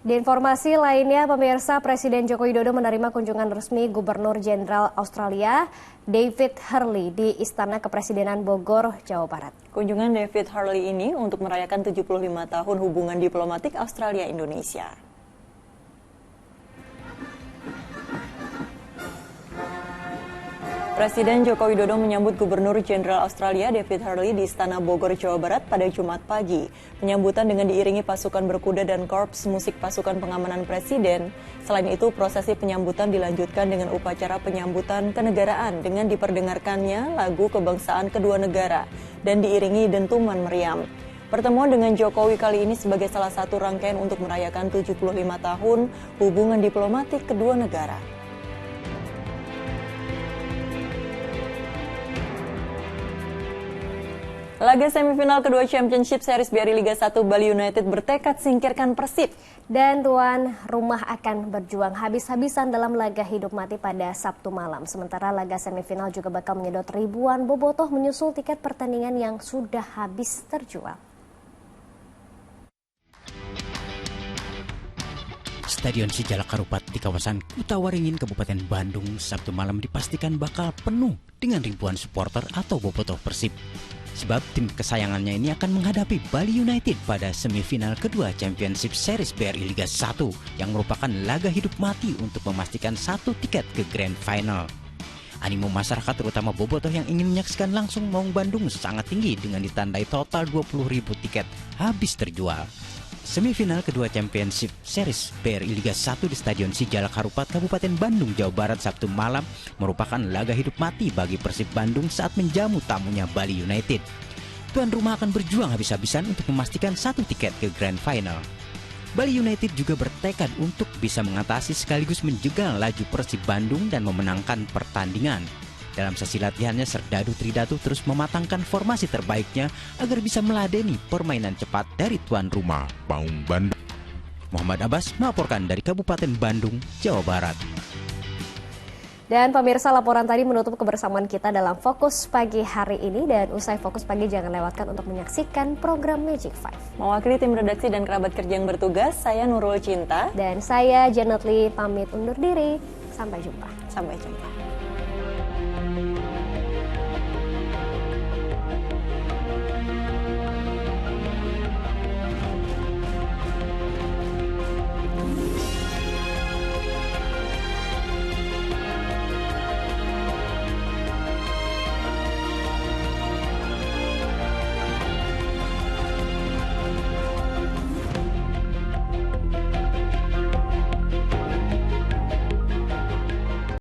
Di informasi lainnya, pemirsa, Presiden Joko Widodo menerima kunjungan resmi Gubernur Jenderal Australia David Hurley di Istana Kepresidenan Bogor, Jawa Barat. Kunjungan David Hurley ini untuk merayakan 75 tahun hubungan diplomatik Australia-Indonesia. Presiden Joko Widodo menyambut Gubernur Jenderal Australia David Hurley di Istana Bogor, Jawa Barat pada Jumat pagi. Penyambutan dengan diiringi pasukan berkuda dan korps musik pasukan pengamanan Presiden. Selain itu, prosesi penyambutan dilanjutkan dengan upacara penyambutan kenegaraan dengan diperdengarkannya lagu kebangsaan kedua negara dan diiringi dentuman meriam. Pertemuan dengan Jokowi kali ini sebagai salah satu rangkaian untuk merayakan 75 tahun hubungan diplomatik kedua negara. Laga semifinal kedua Championship Series BRI Liga 1, Bali United bertekad singkirkan Persib. Dan tuan rumah akan berjuang habis-habisan dalam laga hidup mati pada Sabtu malam. Sementara laga semifinal juga bakal menyedot ribuan bobotoh menyusul tiket pertandingan yang sudah habis terjual. Stadion Sijalak Harupat di kawasan Kutawaringin, Kabupaten Bandung, Sabtu malam dipastikan bakal penuh dengan ribuan supporter atau bobotoh Persib. Sebab tim kesayangannya ini akan menghadapi Bali United pada semifinal kedua Championship Series BRI Liga 1 yang merupakan laga hidup mati untuk memastikan satu tiket ke Grand Final. Animo masyarakat terutama bobotoh yang ingin menyaksikan langsung Maung Bandung sangat tinggi dengan ditandai total 20.000 tiket habis terjual. Semifinal kedua Championship Series BRI Liga 1 di Stadion Sijalak Harupat, Kabupaten Bandung, Jawa Barat, Sabtu malam merupakan laga hidup mati bagi Persib Bandung saat menjamu tamunya Bali United. Tuan rumah akan berjuang habis-habisan untuk memastikan satu tiket ke Grand Final. Bali United juga bertekad untuk bisa mengatasi sekaligus menjegal laju Persib Bandung dan memenangkan pertandingan. Dalam sesi latihannya, Serdadu Tridatu terus mematangkan formasi terbaiknya agar bisa meladeni permainan cepat dari tuan rumah Maung Bandung. Muhammad Abbas melaporkan dari Kabupaten Bandung, Jawa Barat. Dan pemirsa, laporan tadi menutup kebersamaan kita dalam Fokus Pagi hari ini. Dan usai Fokus Pagi, jangan lewatkan untuk menyaksikan program Magic 5. Mewakili tim redaksi dan kerabat kerja yang bertugas, saya Nurul Cinta. Dan saya Janet Lee pamit undur diri. Sampai jumpa. Sampai jumpa.